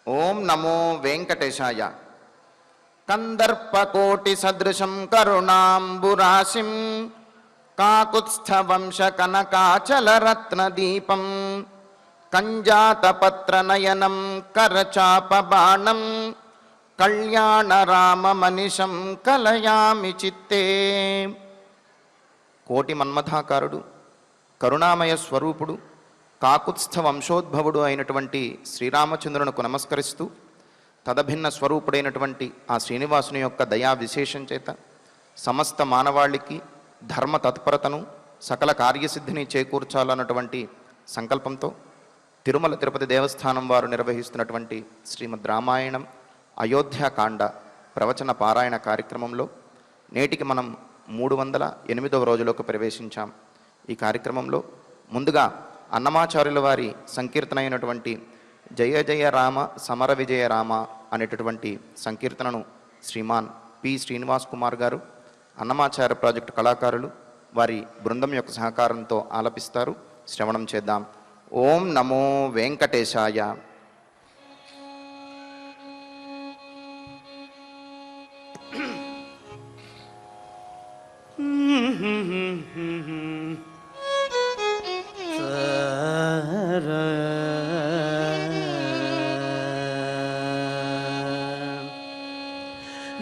ఓం నమో వెంకటేశాయ. కందర్పకోటి సదృశం కరుణాంబురాశిం కాకుత్స్థవంశ కనకాచలరత్నదీపం కంజాతపత్రనయనం కరచాపబాణం కళ్యాణరామమనిషం కలయామి చిత్తే. కోటి మన్మథాకారుడు, కరుణామయ స్వరూపుడు, కాకుత్స్థ వంశోద్భవుడు అయినటువంటి శ్రీరామచంద్రునకు నమస్కరిస్తూ తదభిన్న స్వరూపుడైనటువంటి ఆ శ్రీనివాసుని యొక్క దయా విశేషం చేత సమస్త మానవాళికి ధర్మ తత్పరతను సకల కార్యసిద్ధిని చేకూర్చాలన్నటువంటి సంకల్పంతో తిరుమల తిరుపతి దేవస్థానం వారు నిర్వహిస్తున్నటువంటి శ్రీమద్ రామాయణం అయోధ్యాకాండ ప్రవచన పారాయణ కార్యక్రమంలో నేటికి మనం 308వ రోజులోకి ప్రవేశించాం. ఈ కార్యక్రమంలో ముందుగా అన్నమాచార్యుల వారి సంకీర్తన అయినటువంటి జయ జయ రామ సమర విజయ రామ అనేటటువంటి సంకీర్తనను శ్రీమాన్ పి శ్రీనివాస్ కుమార్ గారు, అన్నమాచార్య ప్రాజెక్టు కళాకారులు వారి బృందం యొక్క సహకారంతో ఆలపిస్తారు. శ్రవణం చేద్దాం. ఓం నమో వెంకటేశాయ.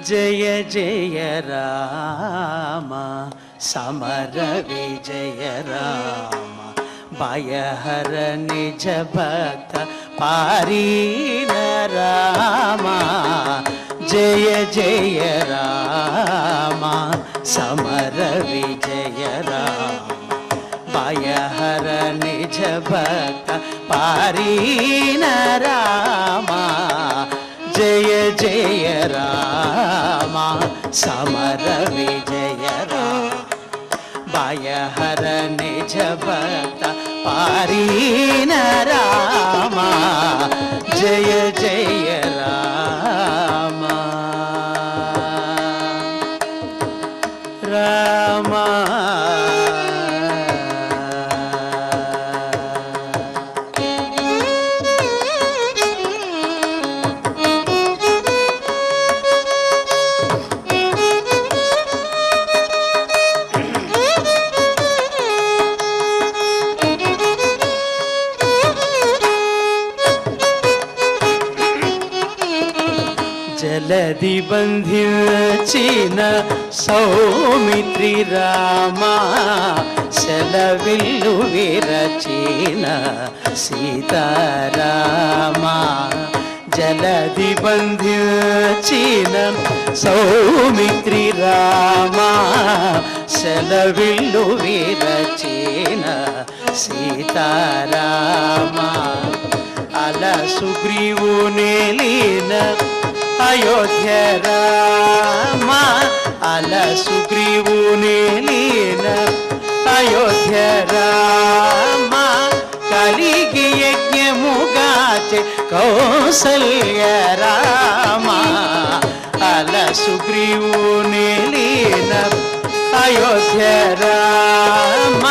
జయ జయ రామ సమర విజయ రామ భయహర నిజ భక్త పారీణ రామ. జయ జయ రామ సమర విజయ రామ భయహర నిజ భక్త పారీణ రామ. జయ జయ రామ సమర విజయ రామ భయహర నిజ భక్త పారీణ రామ. జయ జయ రామ రామ. జలది బంధించిన సౌమిత్రి రామ సెలవిల్లు విరచిన సీతారామ. జలది బంధించిన సౌమిత్రి రామ సెలవిల్లు విరచిన సీతారామ. అల సుగ్రీవుని లీన అయోధ్య రామ అల సుగ్రీవుని లీన అయోధ్య రామ. కలిగి యజ్ఞముగాచే కౌసల్య రామ అల సుగ్రీవుని లీన అయోధ్య రామ.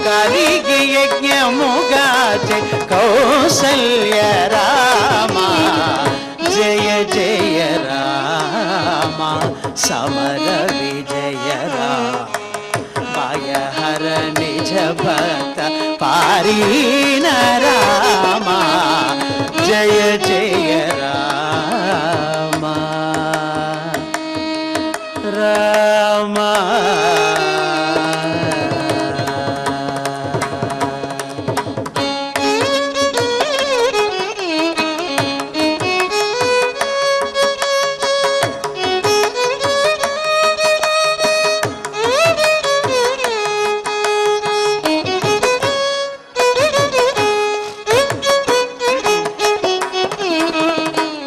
కలిగి యజ్ఞముగాచే కౌసల్య రామ. జయ జయ రామ సమర విజయ రామ భయహర నిజ భక్త పారీణ రామ. జయ జయ రామ రామ.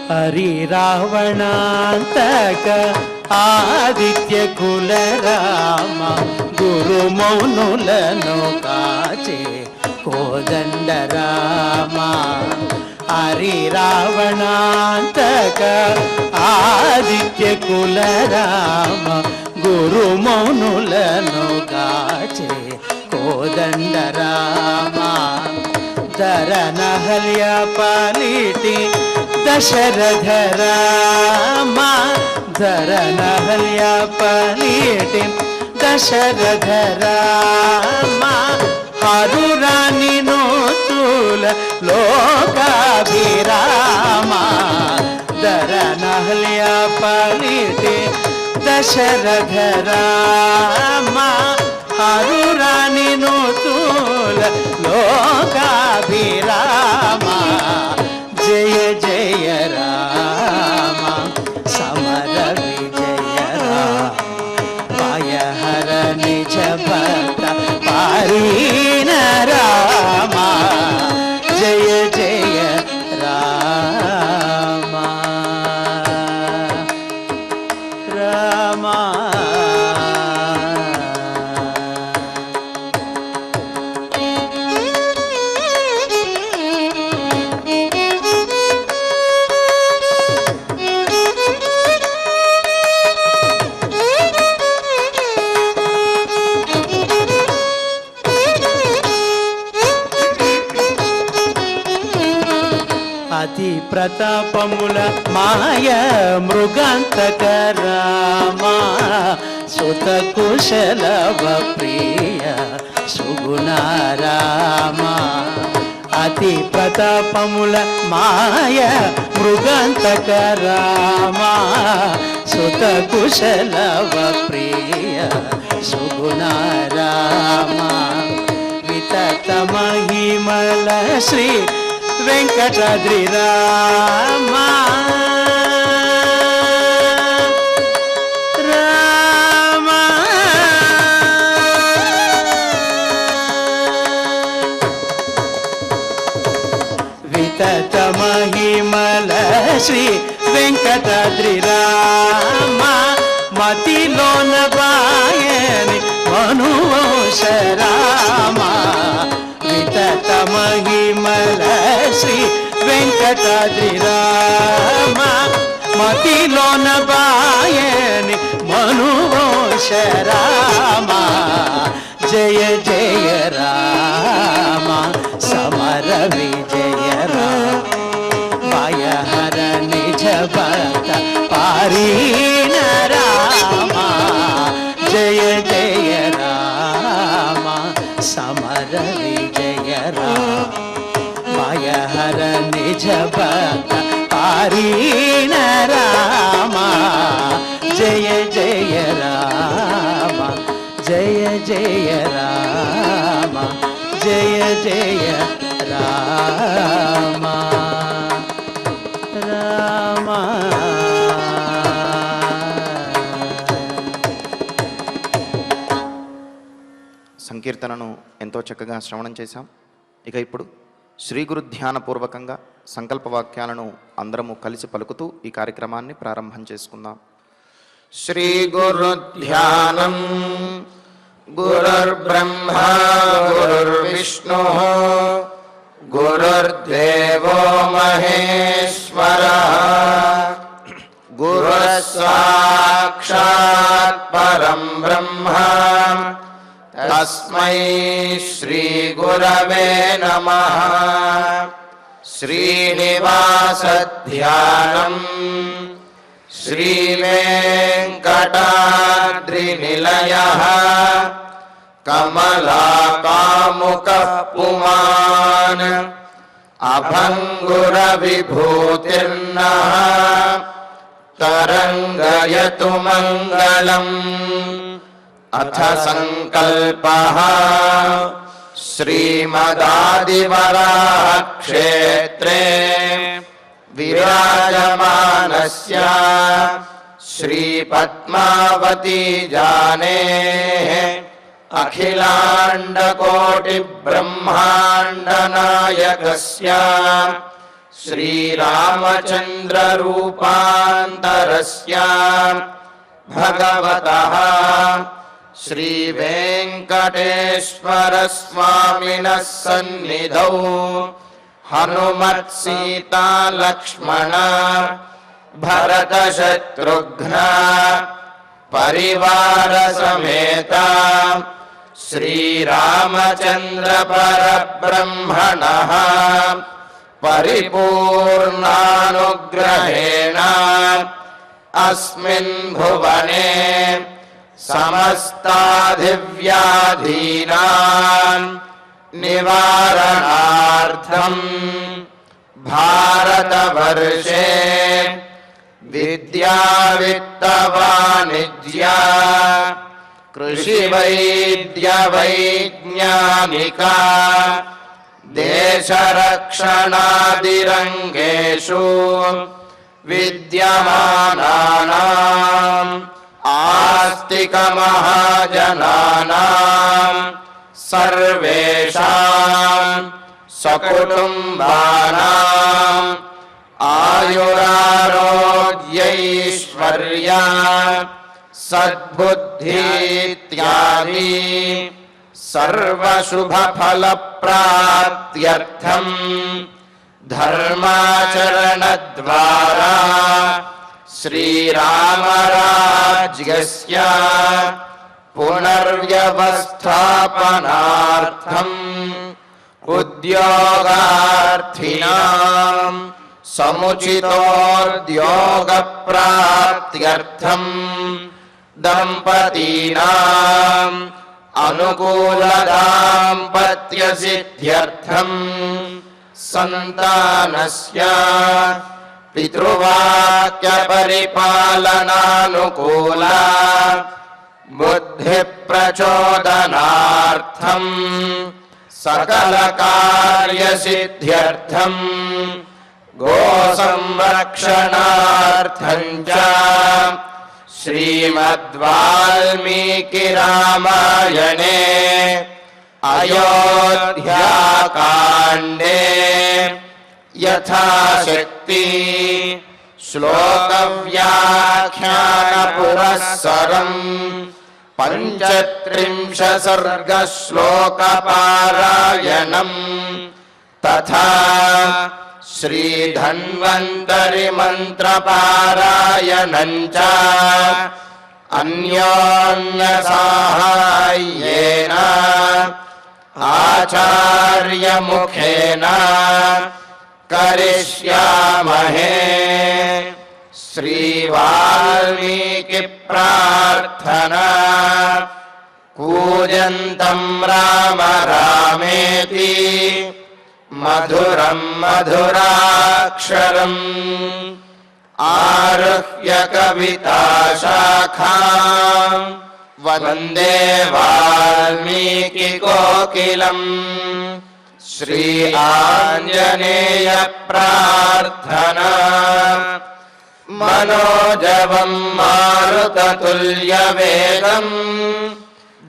హరి రావణాంతక ఆదిత్య కుల రామ గురు మౌనులను కాచే కోదండ రామ. హరి రావణాంతక ఆదిత్య కుల రామ గురు మౌనులను కాచే కోదండ రామ. ధరనహల్య పాలిటి దశరథ రామ ధరనహల్య పాలిటి దశరథ రామ హరురాని నోతుల లోకాభిరామ ధరనహల్య పాలిటి దశరథ రామ హరురాని నోతుల లోకాభిరామ జయ జయ రామ సమర విజయ రామ పాయహర నిజ భక్త పారీణ రామ జయ జయ రామ రామ అతి ప్రతాపముల మాయ మృగాంతక రామ సుత కుశలవ ప్రియ సుగుణ రామ అతి ప్రతాపముల మాయ మృగాంతక రామ సుత కుశలవ ప్రియ సుగుణ రామ వితత మహిమల శ్రీ వెంకటాద్రి రామ రామ వితత మహిమల శ్రీ వెంకటాద్రి రామ మతిలోన బాయని మనువంశ రామ వితత మహిమల శ్రీ వెంకటాద్రి రామ మతిలోన బాయని మనువంశ రామ జయ జయ రామ సమర విజయ రామ పాయహర నిజ భక్త పారీణ రామ జయ జయ రామ సమర విజయ రామ పాయహర నిజ భక్త పారీణ రామ జయ జయ రామ జయ జయ రామ జయ జయ రామ రామ సంకీర్తనను ఎంతో చక్కగా శ్రవణం చేశాం. ఇక ఇప్పుడు శ్రీ గురు ధ్యానపూర్వకంగా సంకల్ప వాక్యాలను అందరము కలిసి పలుకుతూ ఈ కార్యక్రమాన్ని ప్రారంభం చేసుకుందాం. శ్రీ గురు ధ్యానం గురుర్బ్రహ్మ గురుర్విష్ణు గురుర్దేవో మహేశ్వరః గురుః సాక్షాత్ పరం బ్రహ్మ తస్మై శ్రీ గురవే నమః. శ్రీనివాస ధ్యానం శ్రీ వెంకటాద్రి నిలయః కమలాకాముకః పుమాన్ అభంగుర విభూతిర్నః తరంగయతు మంగళం. అథ సంకల్పః శ్రీమదాదివరాహ క్షేత్రే విరాజమానస్య శ్రీ పద్మావతీ జానేః అఖిలాండకోటి బ్రహ్మాండ నాయకస్య శ్రీరామచంద్ర రూపాంతరస్య భగవతః శ్రీ వెంకటేశ్వర స్వామినః సన్నిధౌ హనుమత్ సీతా లక్ష్మణ భరత శత్రుఘ్న పరివార సమేత श्रीरामचन्द्र परब्रह्मणः परिपूर्णानुग्रहेण अस्मिन् भुवने समस्ताधिव्याधीनां निवारणार्थं भारतवर्षे विद्यावित्तवाणिज्य कृषिवैद्यवैज्ञानिका देशरक्षणादिरङ्गेषु विद्यमानानाम् आस्तिकमहाजनानां सर्वेषां सकुटुम्बानाम् आयुरारोग्यैश्वर्य सद्बुद्धीत्यादि सर्वशुभफलप्राप्त्यर्थं धर्माचरणद्वारा श्रीरामराज्यस्य पुनर्व्यवस्थापनार्थम् उद्योगार्थिनां समुचितोद्योगप्राप्त्यर्थं दम्पतीनाम् अनुकूलदाम्पत्यसिद्ध्यर्थं सन्तानस्य पितृवाक्यपरिपालनानुकूला बुद्धिप्रचोदनार्थं सकलकार्यसिद्ध्यर्थं गोसंरक्षणार्थं च श्रीमद्वाल्मीकिरामायणे अयोध्याकाण्डे यथाशक्ति श्लोकव्याख्यानपुरःसरम् 35 सर्गश्लोकपारायणम् तथा श्रीधन्वन्तरि मन्त्रपारायणं च अन्योन्यसाहाय्येन आचार्यमुखेन करिष्यामहे। श्रीवाल्मीकिप्रार्थना कूजन्तं राम रामेति मधुरं मधुराक्षरम् आरुह्य कविताशाखां वन्दे वाल्मीकिकोकिलम्। श्री आञ्जनेय प्रार्थना मनोजवं मारुततुल्यवेगं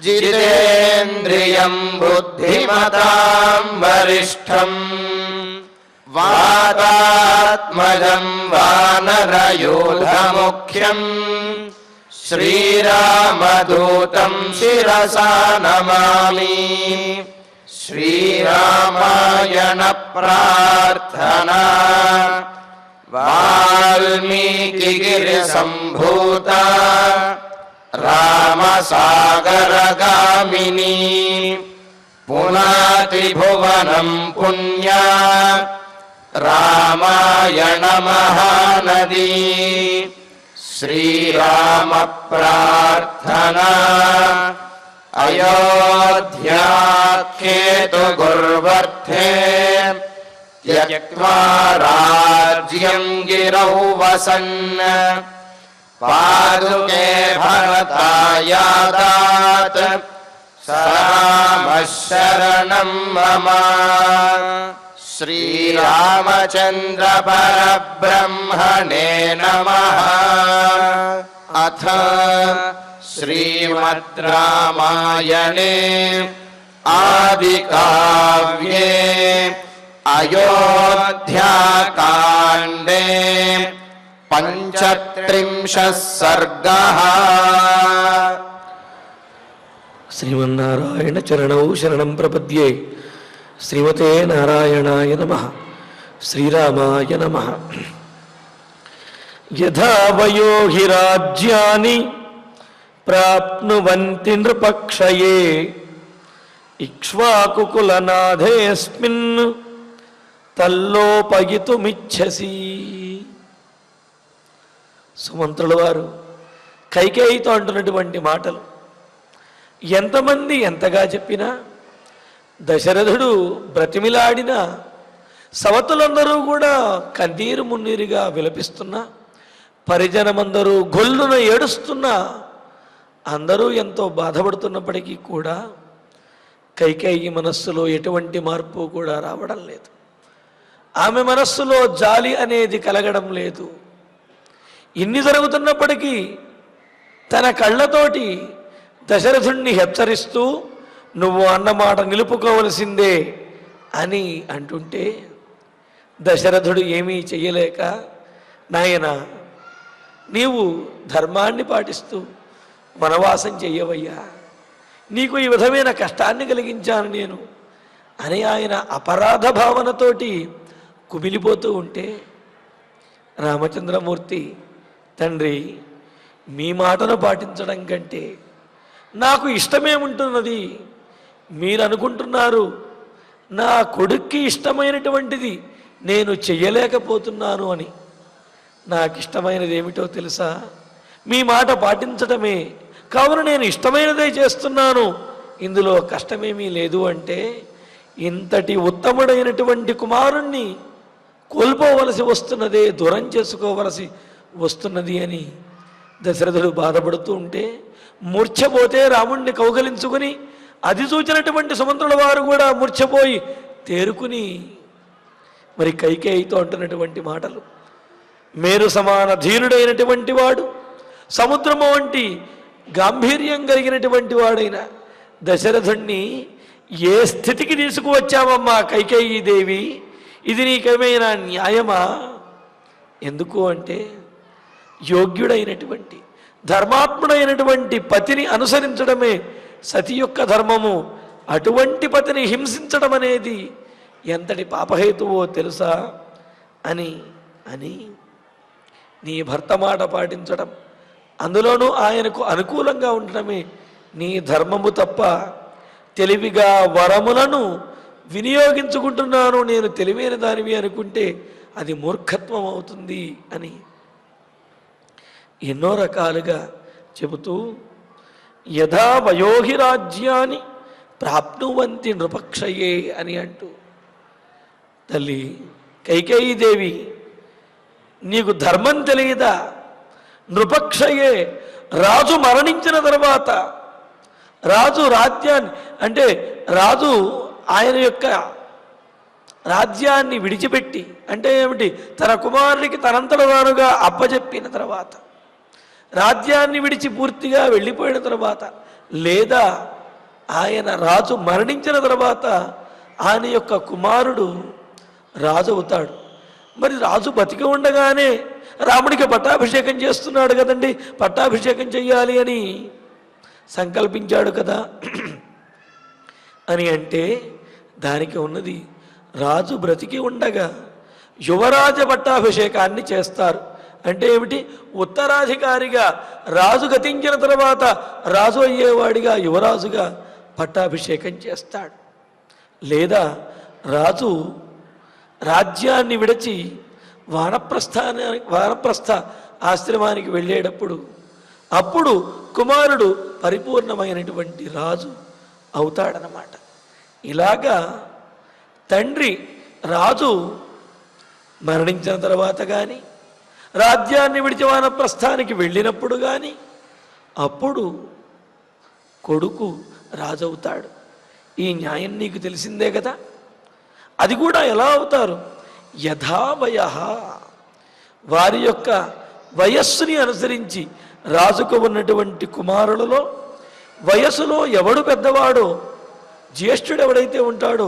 जितेन्द्रियं बुद्धिमतां वरिष्ठम् वातात्मजं वानरयूथमुख्यं श्रीरामदूतं शिरसा नमामि। श्रीरामायण प्रार्थना वाल्मीकिगिरिसम्भूता रामसागरगामिनी पुनातिभुवनं पुण्या रामायण महानदी। श्रीराम प्रार्थना अयोध्याखेतुगुर्वर्थे त्यक्त्वा राज्यं गिरौ वसन् पादुके भरतायादात् स रामः शरणं मम। श्रीरामचन्द्र परब्रह्मणे नमः। अथ श्रीमद् रामायणे आदिकाव्ये अयोध्याकाण्डे 35 सर्गः। శ్రీమన్నారాయణ చరణౌ శరణం ప్రపద్యే. శ్రీమతే నారాయణాయ నమః. శ్రీరామాయ నమః. యథా వయో హి రాజ్యాని ప్రాప్నువంతి నృపక్షయే ఇక్ష్వాకుకులనాథేస్మిన్ తల్లోపగితుమిచ్చసి. సుమంత్రుల వారు కైకేయితో అంటున్నటువంటి మాటలు ఎంతమంది ఎంతగా చెప్పినా, దశరథుడు బ్రతిమిలాడినా, సవతులందరూ కూడా కన్నీరు మున్నీరుగా విలపిస్తున్నా, పరిజనమందరూ గొల్లున ఏడుస్తున్నా, అందరూ ఎంతో బాధపడుతున్నప్పటికీ కూడా కైకేయి మనస్సులో ఎటువంటి మార్పు కూడా రావడం లేదు. ఆమె మనస్సులో జాలి అనేది కలగడం లేదు. ఇన్ని జరుగుతున్నప్పటికీ తన కళ్ళతోటి దశరథుణ్ణి హెచ్చరిస్తూ నువ్వు అన్నమాట నిలుపుకోవలసిందే అని అంటుంటే దశరథుడు ఏమీ చెయ్యలేక, నాయనా నీవు ధర్మాన్ని పాటిస్తూ వనవాసం చెయ్యవయ్యా, నీకు ఈ విధమైన కష్టాన్ని కలిగించాను నేను అని ఆయన అపరాధ భావనతోటి కుమిలిపోతూ ఉంటే రామచంద్రమూర్తి, తండ్రి మీ మాటను పాటించడం కంటే నాకు ఇష్టమేముంటున్నది? మీరు అనుకుంటున్నారు నా కొడుక్కి ఇష్టమైనటువంటిది నేను చెయ్యలేకపోతున్నాను అని. నాకు ఇష్టమైనది ఏమిటో తెలుసా? మీ మాట పాటించటమే. కావున నేను ఇష్టమైనదే చేస్తున్నాను, ఇందులో కష్టమేమీ లేదు అంటే ఇంతటి ఉత్తముడైనటువంటి కుమారుణ్ణి కోల్పోవలసి వస్తున్నదే, దూరం చేసుకోవలసి వస్తున్నది అని దశరథుడు బాధపడుతూ ఉంటే మూర్ఛపోతే రాముణ్ణి కౌగలించుకుని అది చూచినటువంటి సుమంత్రుల వారు కూడా మూర్ఛపోయి తేరుకుని మరి కైకేయితో అంటున్నటువంటి మాటలు, మేరు సమాన ధీరుడైనటువంటి వాడు, సముద్రము వంటి గాంభీర్యం కలిగినటువంటి వాడైన దశరథుణ్ణి ఏ స్థితికి తీసుకువచ్చావమ్మా కైకేయీ దేవి? ఇది నీకేమైనా న్యాయమా? ఎందుకు అంటే యోగ్యుడైనటువంటి ధర్మాత్ముడైనటువంటి పతిని అనుసరించడమే సతి యొక్క ధర్మము. అటువంటి పతిని హింసించడం అనేది ఎంతటి పాపహేతువో తెలుసా అని అని నీ భర్త మాట పాటించడం, అందులోనూ ఆయనకు అనుకూలంగా ఉండటమే నీ ధర్మము తప్ప తెలివిగా వరములను వినియోగించుకుంటున్నాను నేను తెలివైన దానివి అనుకుంటే అది మూర్ఖత్వం అవుతుంది అని ఎన్నో రకాలుగా చెబుతూ యథా వయోహి రాజ్యాన్ని ప్రాప్నువంతి నృపక్షయే అని అంటూ, తల్లి కైకేయీ దేవి నీకు ధర్మం తెలియదా? నృపక్షయే, రాజు మరణించిన తర్వాత రాజు రాజ్యాన్ని అంటే రాజు ఆయన యొక్క రాజ్యాన్ని విడిచిపెట్టి, అంటే ఏమిటి, తన కుమారుడికి తనంతట తానుగా అప్పచెప్పిన తర్వాత, రాజ్యాన్ని విడిచి పూర్తిగా వెళ్ళిపోయిన తర్వాత, లేదా ఆయన రాజు మరణించిన తర్వాత ఆయన యొక్క కుమారుడు రాజు అవుతాడు. మరి రాజు బతికి ఉండగానే రాముడికి పట్టాభిషేకం చేస్తున్నాడు కదండి, పట్టాభిషేకం చెయ్యాలి అని సంకల్పించాడు కదా అని అంటే దానికి ఉన్నది రాజు బ్రతికి ఉండగా యువరాజ పట్టాభిషేకాన్ని చేస్తారు. అంటే ఏమిటి, ఉత్తరాధికారిగా రాజు గతించిన తర్వాత రాజు అయ్యేవాడిగా యువరాజుగా పట్టాభిషేకం చేస్తాడు. లేదా రాజు రాజ్యాన్ని విడిచి వానప్రస్థ ఆశ్రమానికి వెళ్ళేటప్పుడు అప్పుడు కుమారుడు పరిపూర్ణమైనటువంటి రాజు అవుతాడనమాట. ఇలాగా తండ్రి రాజు మరణించిన తర్వాత కానీ, రాజ్యాన్ని విడిచి వానప్రస్థానికి వెళ్ళినప్పుడు కానీ అప్పుడు కొడుకు రాజు అవుతాడు. ఈ న్యాయం నీకు తెలిసిందే కదా. అది కూడా ఎలా అవుతారు? యథావయ, వారి యొక్క వయస్సుని అనుసరించి రాజుకు ఉన్నటువంటి కుమారులలో వయసులో ఎవడు పెద్దవాడో, జ్యేష్ఠుడు ఎవడైతే ఉంటాడో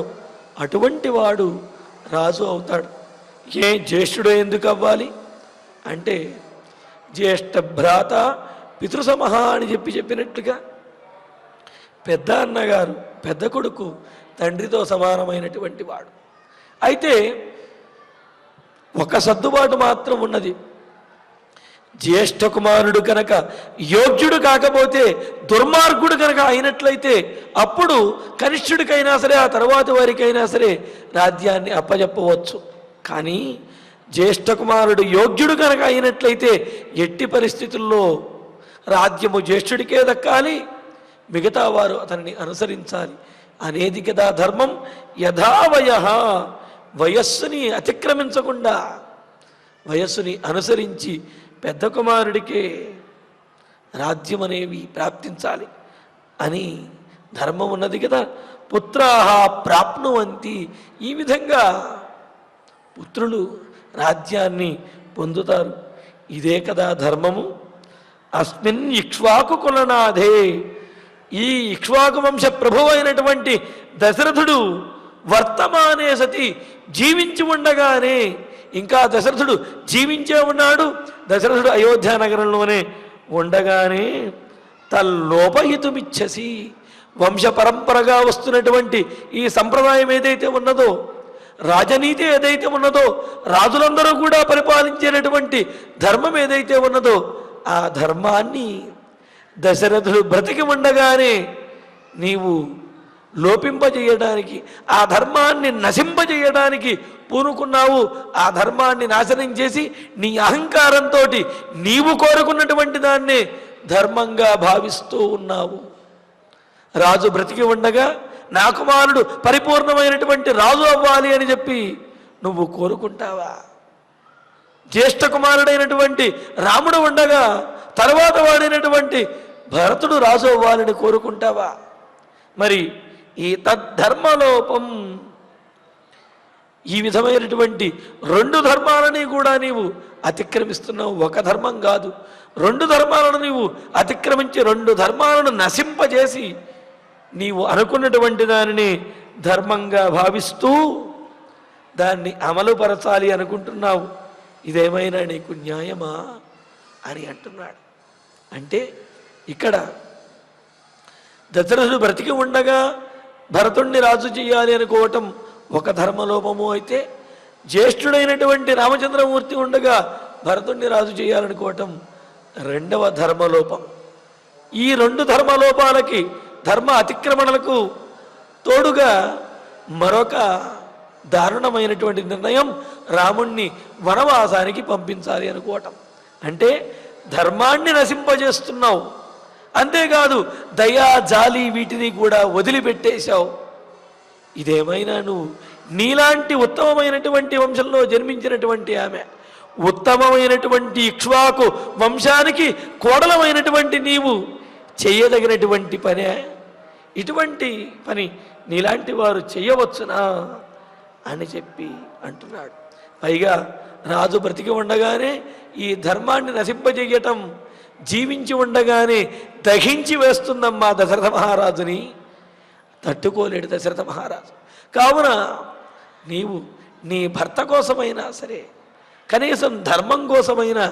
అటువంటి వాడు రాజు అవుతాడు. ఏ జ్యేష్ఠుడు ఎందుకు అవ్వాలి అంటే, జ్యేష్ఠ భ్రాత పితృసమహ అని చెప్పినట్టుగా పెద్ద అన్నగారు, పెద్ద కొడుకు తండ్రితో సమానమైనటువంటి వాడు. అయితే ఒక సర్దుబాటు మాత్రం ఉన్నది. జ్యేష్ఠ కుమారుడు కనుక యోగ్యుడు కాకపోతే దుర్మార్గుడు కనుక అయినట్లయితే అప్పుడు కనిష్ఠుడికైనా సరే ఆ తరువాతి వారికైనా సరే రాజ్యాన్ని అప్పజెప్పవచ్చు. కానీ జ్యేష్ఠ కుమారుడు యోగ్యుడు కనుక అయినట్లయితే ఎట్టి పరిస్థితుల్లో రాజ్యము జ్యేష్ఠుడికే దక్కాలి, మిగతా వారు అతన్ని అనుసరించాలి అనేది కదా ధర్మం. యథావయ వయస్సుని అతిక్రమించకుండా వయస్సుని అనుసరించి పెద్ద కుమారుడికే రాజ్యం అనేవి ప్రాప్తించాలి అని ధర్మం ఉన్నది కదా. పుత్రాహ ప్రాప్నువంతి, ఈ విధంగా పుత్రులు రాజ్యాన్ని పొందుతారు. ఇదే కదా ధర్మము. అస్మిన్ ఇక్ష్వాకు కులనాథే, ఈ ఇక్ష్వాకు వంశ ప్రభువు అయినటువంటి దశరథుడు వర్తమానే సతి, జీవించి ఉండగానే, ఇంకా దశరథుడు జీవించే ఉన్నాడు, దశరథుడు అయోధ్య నగరంలోనే ఉండగానే తల్లోపహితుమిచ్చసి, వంశ పరంపరగా వస్తున్నటువంటి ఈ సంప్రదాయం ఏదైతే ఉన్నదో, రాజనీతి ఏదైతే ఉన్నదో, రాజులందరూ కూడా పరిపాలించేటటువంటి ధర్మం ఏదైతే ఉన్నదో, ఆ ధర్మాన్ని దశరథుడు బ్రతికి ఉండగానే నీవు లోపింపజేయడానికి, ఆ ధర్మాన్ని నశింపజేయడానికి పూనుకున్నావు. ఆ ధర్మాన్ని నాశనం చేసి నీ అహంకారంతో నీవు కోరుకున్నటువంటి దాన్నే ధర్మంగా భావిస్తూ ఉన్నావు. రాజు బ్రతికి ఉండగా నా కుమారుడు పరిపూర్ణమైనటువంటి రాజు అవ్వాలి అని చెప్పి నువ్వు కోరుకుంటావా? జ్యేష్ఠ కుమారుడైనటువంటి రాముడు ఉండగా తర్వాత వాడైనటువంటి భరతుడు రాజు అవ్వాలని కోరుకుంటావా? మరి ఈ తద్ధర్మలోపం, ఈ విధమైనటువంటి రెండు ధర్మాలని కూడా నీవు అతిక్రమిస్తున్నావు. ఒక ధర్మం కాదు, రెండు ధర్మాలను నీవు అతిక్రమించి రెండు ధర్మాలను నశింపజేసి నీవు అనుకున్నటువంటి దానిని ధర్మంగా భావిస్తూ దాన్ని అమలుపరచాలి అనుకుంటున్నావు. ఇదేమైనా నీకు న్యాయమా అని అంటున్నాడు. అంటే ఇక్కడ దశరథుడు బ్రతికి ఉండగా భరతుణ్ణి రాజు చేయాలి అనుకోవటం ఒక ధర్మలోపము అయితే, జ్యేష్ఠుడైనటువంటి రామచంద్రమూర్తి ఉండగా భరతుణ్ణి రాజు చేయాలనుకోవటం రెండవ ధర్మలోపం. ఈ రెండు ధర్మలోపాలకి, ధర్మ అతిక్రమణలకు తోడుగా మరొక దారుణమైనటువంటి నిర్ణయం రాముణ్ణి వనవాసానికి పంపించాలి అనుకోవటం. అంటే ధర్మాన్ని నశింపజేస్తున్నావు, అంతేకాదు దయా జాలి వీటిని కూడా వదిలిపెట్టేశావు. ఇదేమైనా నువ్వు నీలాంటి ఉత్తమమైనటువంటి వంశంలో జన్మించినటువంటి ఆమె, ఉత్తమమైనటువంటి ఇక్ష్వాకు వంశానికి కోడలమైనటువంటి నీవు చేయదగినటువంటి పనే? ఇటువంటి పని నీలాంటి వారు చేయవచ్చునా అని చెప్పి అంటున్నాడు. పైగా రాజు బ్రతికి ఉండగానే ఈ ధర్మాన్ని నశింపజేయటం జీవించి ఉండగానే దహించి వేస్తుందమ్మా దశరథ మహారాజుని. తట్టుకోలేడు దశరథ మహారాజు. కావున నీవు నీ భర్త కోసమైనా సరే, కనీసం ధర్మం కోసమైనా,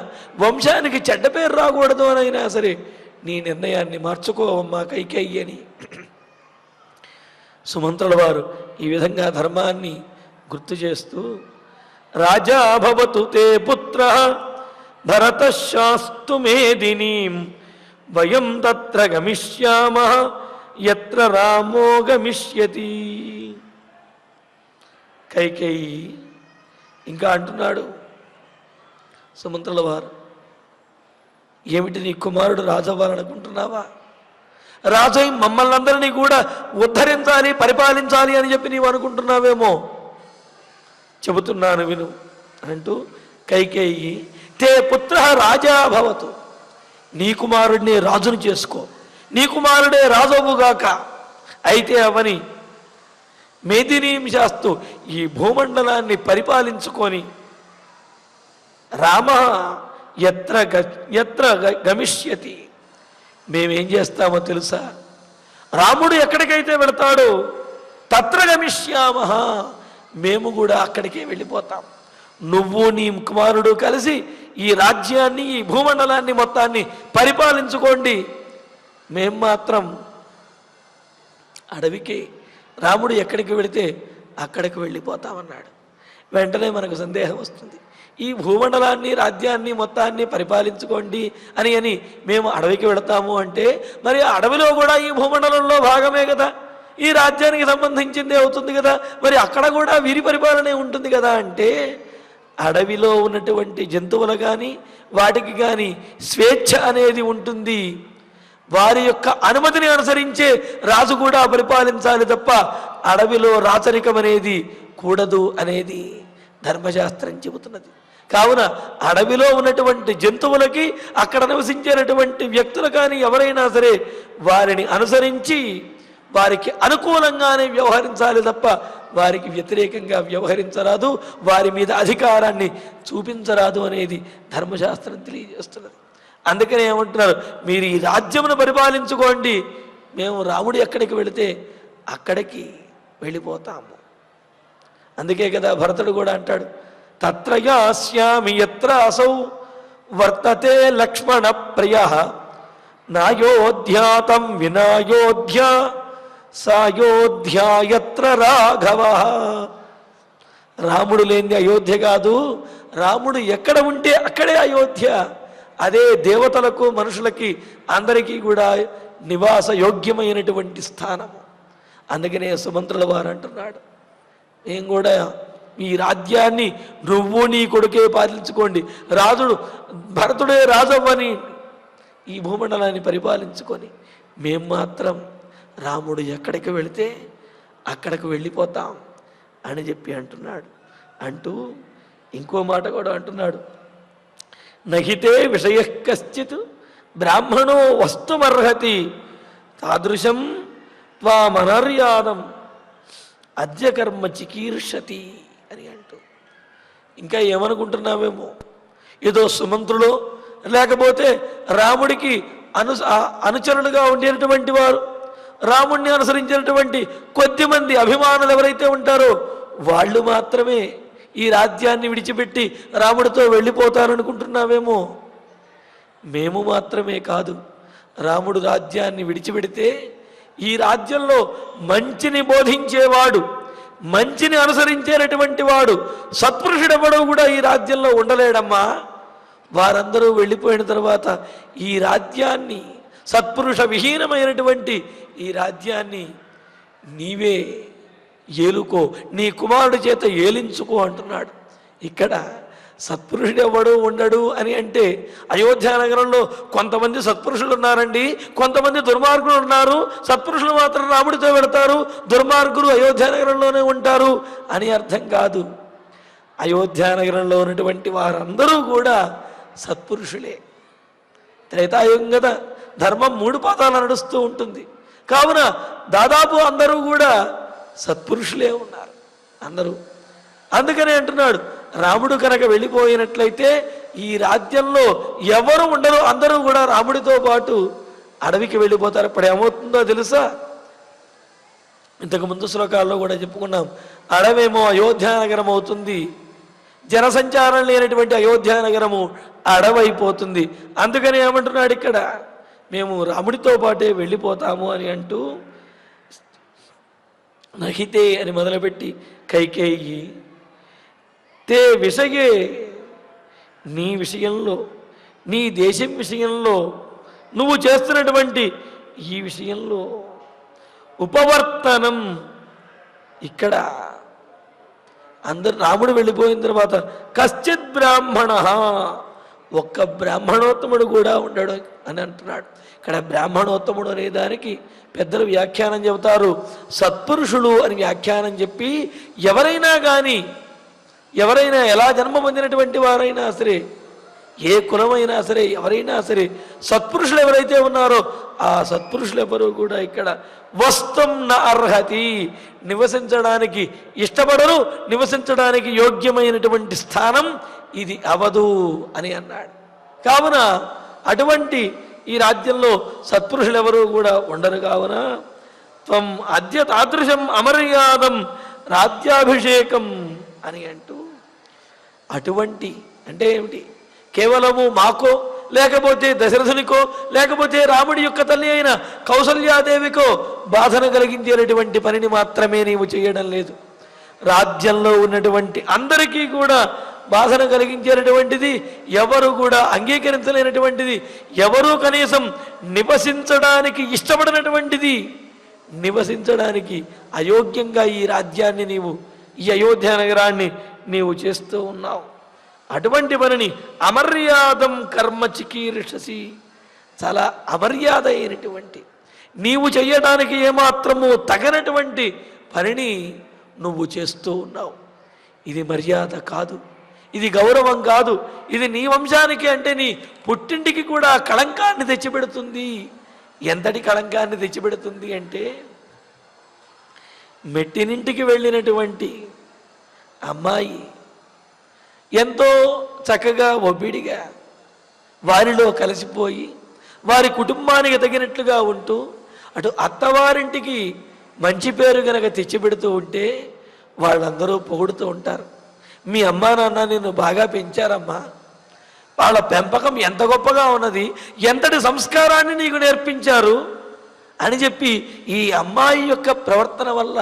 వంశానికి చెడ్డ పేరు రాకూడదు అనైనా సరే నీ నిర్ణయాన్ని మార్చుకోవమ్మా కైకేయి అని సుమంత్రుల వారు ఈ విధంగా ధర్మాన్ని గుర్తు చేస్తూ, రాజా భవతు తే పుత్ర భరత శాస్తు మేదినీం వయం తత్ర గమిష్యామః యత్ర రామో గమిష్యతి. కైకేయి ఇంకా అంటున్నాడు సుమంత్రుల వారు, ఏమిటి నీ కుమారుడు రాజు అవ్వాలనుకుంటున్నావా? రాజు మమ్మల్ని అందరినీ కూడా ఉద్ధరించాలి, పరిపాలించాలి అని చెప్పి నీవు అనుకుంటున్నావేమో. చెబుతున్నాను విను అంటూ కైకేయి, తే పుత్ర రాజా భవతు, నీ కుమారుడిని రాజును చేసుకో, నీ కుమారుడే రాజవుగాక. అయితే అవని మేదినీం శాస్తు, ఈ భూమండలాన్ని పరిపాలించుకొని రామ ఎత్ర గమిష్యతి, మేమేం చేస్తామో తెలుసా? రాముడు ఎక్కడికైతే వెళతాడో తత్ర గమిష్యామః, మేము కూడా అక్కడికే వెళ్ళిపోతాం. నువ్వు నీ కుమారుడు కలిసి ఈ రాజ్యాన్ని, ఈ భూమండలాన్ని మొత్తాన్ని పరిపాలించుకోండి, మేం మాత్రం అడవికి, రాముడు ఎక్కడికి వెళితే అక్కడికి వెళ్ళిపోతామన్నాడు. వెంటనే మనకు సందేహం వస్తుంది. ఈ భూమండలాన్ని రాజ్యాన్ని మొత్తాన్ని పరిపాలించుకోండి అని మేము అడవికి వెళతాము అంటే మరి అడవిలో కూడా ఈ భూమండలంలో భాగమే కదా, ఈ రాజ్యానికి సంబంధించిందే అవుతుంది కదా, మరి అక్కడ కూడా వీరి పరిపాలనే ఉంటుంది కదా అంటే అడవిలో ఉన్నటువంటి జంతువులు కానీ వాటికి కానీ స్వేచ్ఛ అనేది ఉంటుంది. వారి యొక్క అనుమతిని అనుసరించే రాజు కూడా పరిపాలించాలి తప్ప అడవిలో రాచరికం అనేది కూడదు అనేది ధర్మశాస్త్రం చెబుతున్నది. కావున అడవిలో ఉన్నటువంటి జంతువులకి అక్కడ నివసించేటటువంటి వ్యక్తులు కానీ ఎవరైనా సరే వారిని అనుసరించి వారికి అనుకూలంగానే వ్యవహరించాలి తప్ప వారికి వ్యతిరేకంగా వ్యవహరించరాదు, వారి మీద అధికారాన్ని చూపించరాదు అనేది ధర్మశాస్త్రం తెలియజేస్తున్నది. అందుకనే ఏమంటున్నారు, మీరు ఈ రాజ్యమును పరిపాలించుకోండి, మేము రాముడు ఎక్కడికి వెళితే అక్కడికి వెళ్ళిపోతాము. అందుకే కదా భరతుడు కూడా అంటాడు, తత్ర యాస్యామి యత్ర అసౌ వర్తతే లక్ష్మణ ప్రియ నాయోధ్యాతం వినాయోధ్య సాయోధ్యాయత్ర రాఘవ. రాముడు లేని అయోధ్య కాదు, రాముడు ఎక్కడ ఉంటే అక్కడే అయోధ్య. అదే దేవతలకు మనుషులకి అందరికీ కూడా నివాస యోగ్యమైనటువంటి స్థానము. అందుకనే సుమంత్రుల వారు అంటున్నాడు, ఏం కూడా ఈ రాజ్యాన్ని నువ్వు నీ కొడుకే పాలించుకోండి, రాజుడు భరతుడే రాజవ్వని ఈ భూమండలాన్ని పరిపాలించుకొని మేము మాత్రం రాముడు ఎక్కడికి వెళితే అక్కడికి వెళ్ళిపోతాం అని చెప్పి అంటున్నాడు. అంటూ ఇంకో మాట కూడా అంటున్నాడు, నహితే విషయ కశ్చిత్ బ్రాహ్మణో వస్తుమర్హతి తాదృశం త్వామనర్యాదం అద్య కర్మ చికీర్షతి అని అంటూ. ఇంకా ఏమనుకుంటున్నావేమో, ఏదో సుమంత్రులు లేకపోతే రాముడికి అనుచరులుగా ఉండేటటువంటి వారు, రాముడిని అనుసరించినటువంటి కొద్దిమంది అభిమానులు ఎవరైతే ఉంటారో వాళ్ళు మాత్రమే ఈ రాజ్యాన్ని విడిచిపెట్టి రాముడితో వెళ్ళిపోతారనుకుంటున్నావేమో. మేము మాత్రమే కాదు, రాముడు రాజ్యాన్ని విడిచిపెడితే ఈ రాజ్యంలో మంచిని బోధించేవాడు, మంచిని అనుసరించేటటువంటి వాడు సత్పురుషుడెవడో కూడా ఈ రాజ్యంలో ఉండలేడమ్మా. వారందరూ వెళ్ళిపోయిన తర్వాత ఈ రాజ్యాన్ని, సత్పురుష విహీనమైనటువంటి ఈ రాజ్యాన్ని నీవే ఏలుకో, నీ కుమారుడి చేత ఏలించుకో అంటున్నాడు. ఇక్కడ సత్పురుషుడు ఎవడు ఉండడు అని అంటే అయోధ్య నగరంలో కొంతమంది సత్పురుషులు ఉన్నారండి, కొంతమంది దుర్మార్గులు ఉన్నారు, సత్పురుషులు మాత్రం రాముడితో వెళతారు, దుర్మార్గులు అయోధ్య నగరంలోనే ఉంటారు అని అర్థం కాదు. అయోధ్య నగరంలో ఉన్నటువంటి వారందరూ కూడా సత్పురుషులే. త్రేతాయుగం కదా, ధర్మం 3 పాదాలు నడుస్తూ ఉంటుంది. కావున దాదాపు అందరూ కూడా సత్పురుషులే ఉన్నారు అందరూ. అందుకనే అంటున్నాడు, రాముడు కనుక వెళ్ళిపోయినట్లయితే ఈ రాజ్యంలో ఎవరు ఉండరు, అందరూ కూడా రాముడితో పాటు అడవికి వెళ్ళిపోతారు. ఇప్పుడు ఏమవుతుందో తెలుసా, ఇంతకు ముందు శ్లోకాల్లో కూడా చెప్పుకున్నాం, అడవేమో అయోధ్యానగరం అవుతుంది, జనసంచారం లేనటువంటి అయోధ్యానగరము అడవైపోతుంది. అందుకని ఏమంటున్నాడు ఇక్కడ, మేము రాముడితో పాటే వెళ్ళిపోతాము అని అంటూ నహితే అని మొదలుపెట్టి కైకేయి తే విషయే, నీ విషయంలో, నీ దేశం విషయంలో, నువ్వు చేస్తున్నటువంటి ఈ విషయంలో ఉపవర్తనం. ఇక్కడ అందరు రాముడు వెళ్ళిపోయిన తర్వాత కశ్చిత్ బ్రాహ్మణ, ఒక్క బ్రాహ్మణోత్తముడు కూడా ఉండడు అని అంటున్నాడు. ఇక్కడ బ్రాహ్మణోత్తముడు అనే దానికి పెద్దలు వ్యాఖ్యానం చెబుతారు, సత్పురుషులు అని వ్యాఖ్యానం చెప్పి ఎవరైనా కానీ, ఎవరైనా ఎలా జన్మ పొందినటువంటి వారైనా సరే, ఏ కులమైనా సరే, ఎవరైనా సరే సత్పురుషులు ఎవరైతే ఉన్నారో ఆ సత్పురుషులు ఎవరు కూడా ఇక్కడ వస్తం న అర్హతి, నివసించడానికి ఇష్టపడరు, నివసించడానికి యోగ్యమైనటువంటి స్థానం ఇది అవదు అని అన్నాడు. కావున అటువంటి ఈ రాజ్యంలో సత్పురుషులు ఎవరు కూడా ఉండరు. కావున త్వం అద్య తాదృశం అమర్యాదం రాజ్యాభిషేకం అని అంటూ, అటువంటి అంటే ఏమిటి, కేవలము మాకో లేకపోతే దశరథునికో లేకపోతే రాముడి యొక్క తల్లి అయిన కౌసల్యాదేవికో బాధను కలిగించేటటువంటి పనిని మాత్రమే నీవు చేయడం లేదు. రాజ్యంలో ఉన్నటువంటి అందరికీ కూడా బాధను కలిగించేటటువంటిది, ఎవరు కూడా అంగీకరించలేనటువంటిది, ఎవరూ కనీసం నివసించడానికి ఇష్టపడినటువంటిది, నివసించడానికి అయోగ్యంగా ఈ రాజ్యాన్ని నీవు, ఈ అయోధ్య నగరాన్ని నీవు చేస్తూ ఉన్నావు. అటువంటి పనిని అమర్యాదం కర్మ చికీర్షసి, చాలా అమర్యాద అయినటువంటి, నీవు చెయ్యడానికి ఏమాత్రము తగనటువంటి పనిని నువ్వు చేస్తూ ఉన్నావు. ఇది మర్యాద కాదు, ఇది గౌరవం కాదు, ఇది నీ వంశానికి అంటే నీ పుట్టింటికి కూడా కళంకాన్ని తెచ్చిపెడుతుంది. ఎంతటి కళంకాన్ని తెచ్చిపెడుతుంది అంటే, మెట్టినింటికి వెళ్ళినటువంటి అమ్మాయి ఎంతో చక్కగా ఒబ్బిడిగా వారిలో కలిసిపోయి వారి కుటుంబానికి తగినట్లుగా ఉంటూ అటు అత్తవారింటికి మంచి పేరు కనుక తెచ్చిపెడుతూ ఉంటే వాళ్ళందరూ పొగుడుతూ ఉంటారు. మీ అమ్మా నాన్న నిన్ను బాగా పెంచారమ్మా, వాళ్ళ పెంపకం ఎంత గొప్పగా ఉన్నది, ఎంతటి సంస్కారాన్ని నీకు నేర్పించారు అని చెప్పి ఈ అమ్మాయి యొక్క ప్రవర్తన వల్ల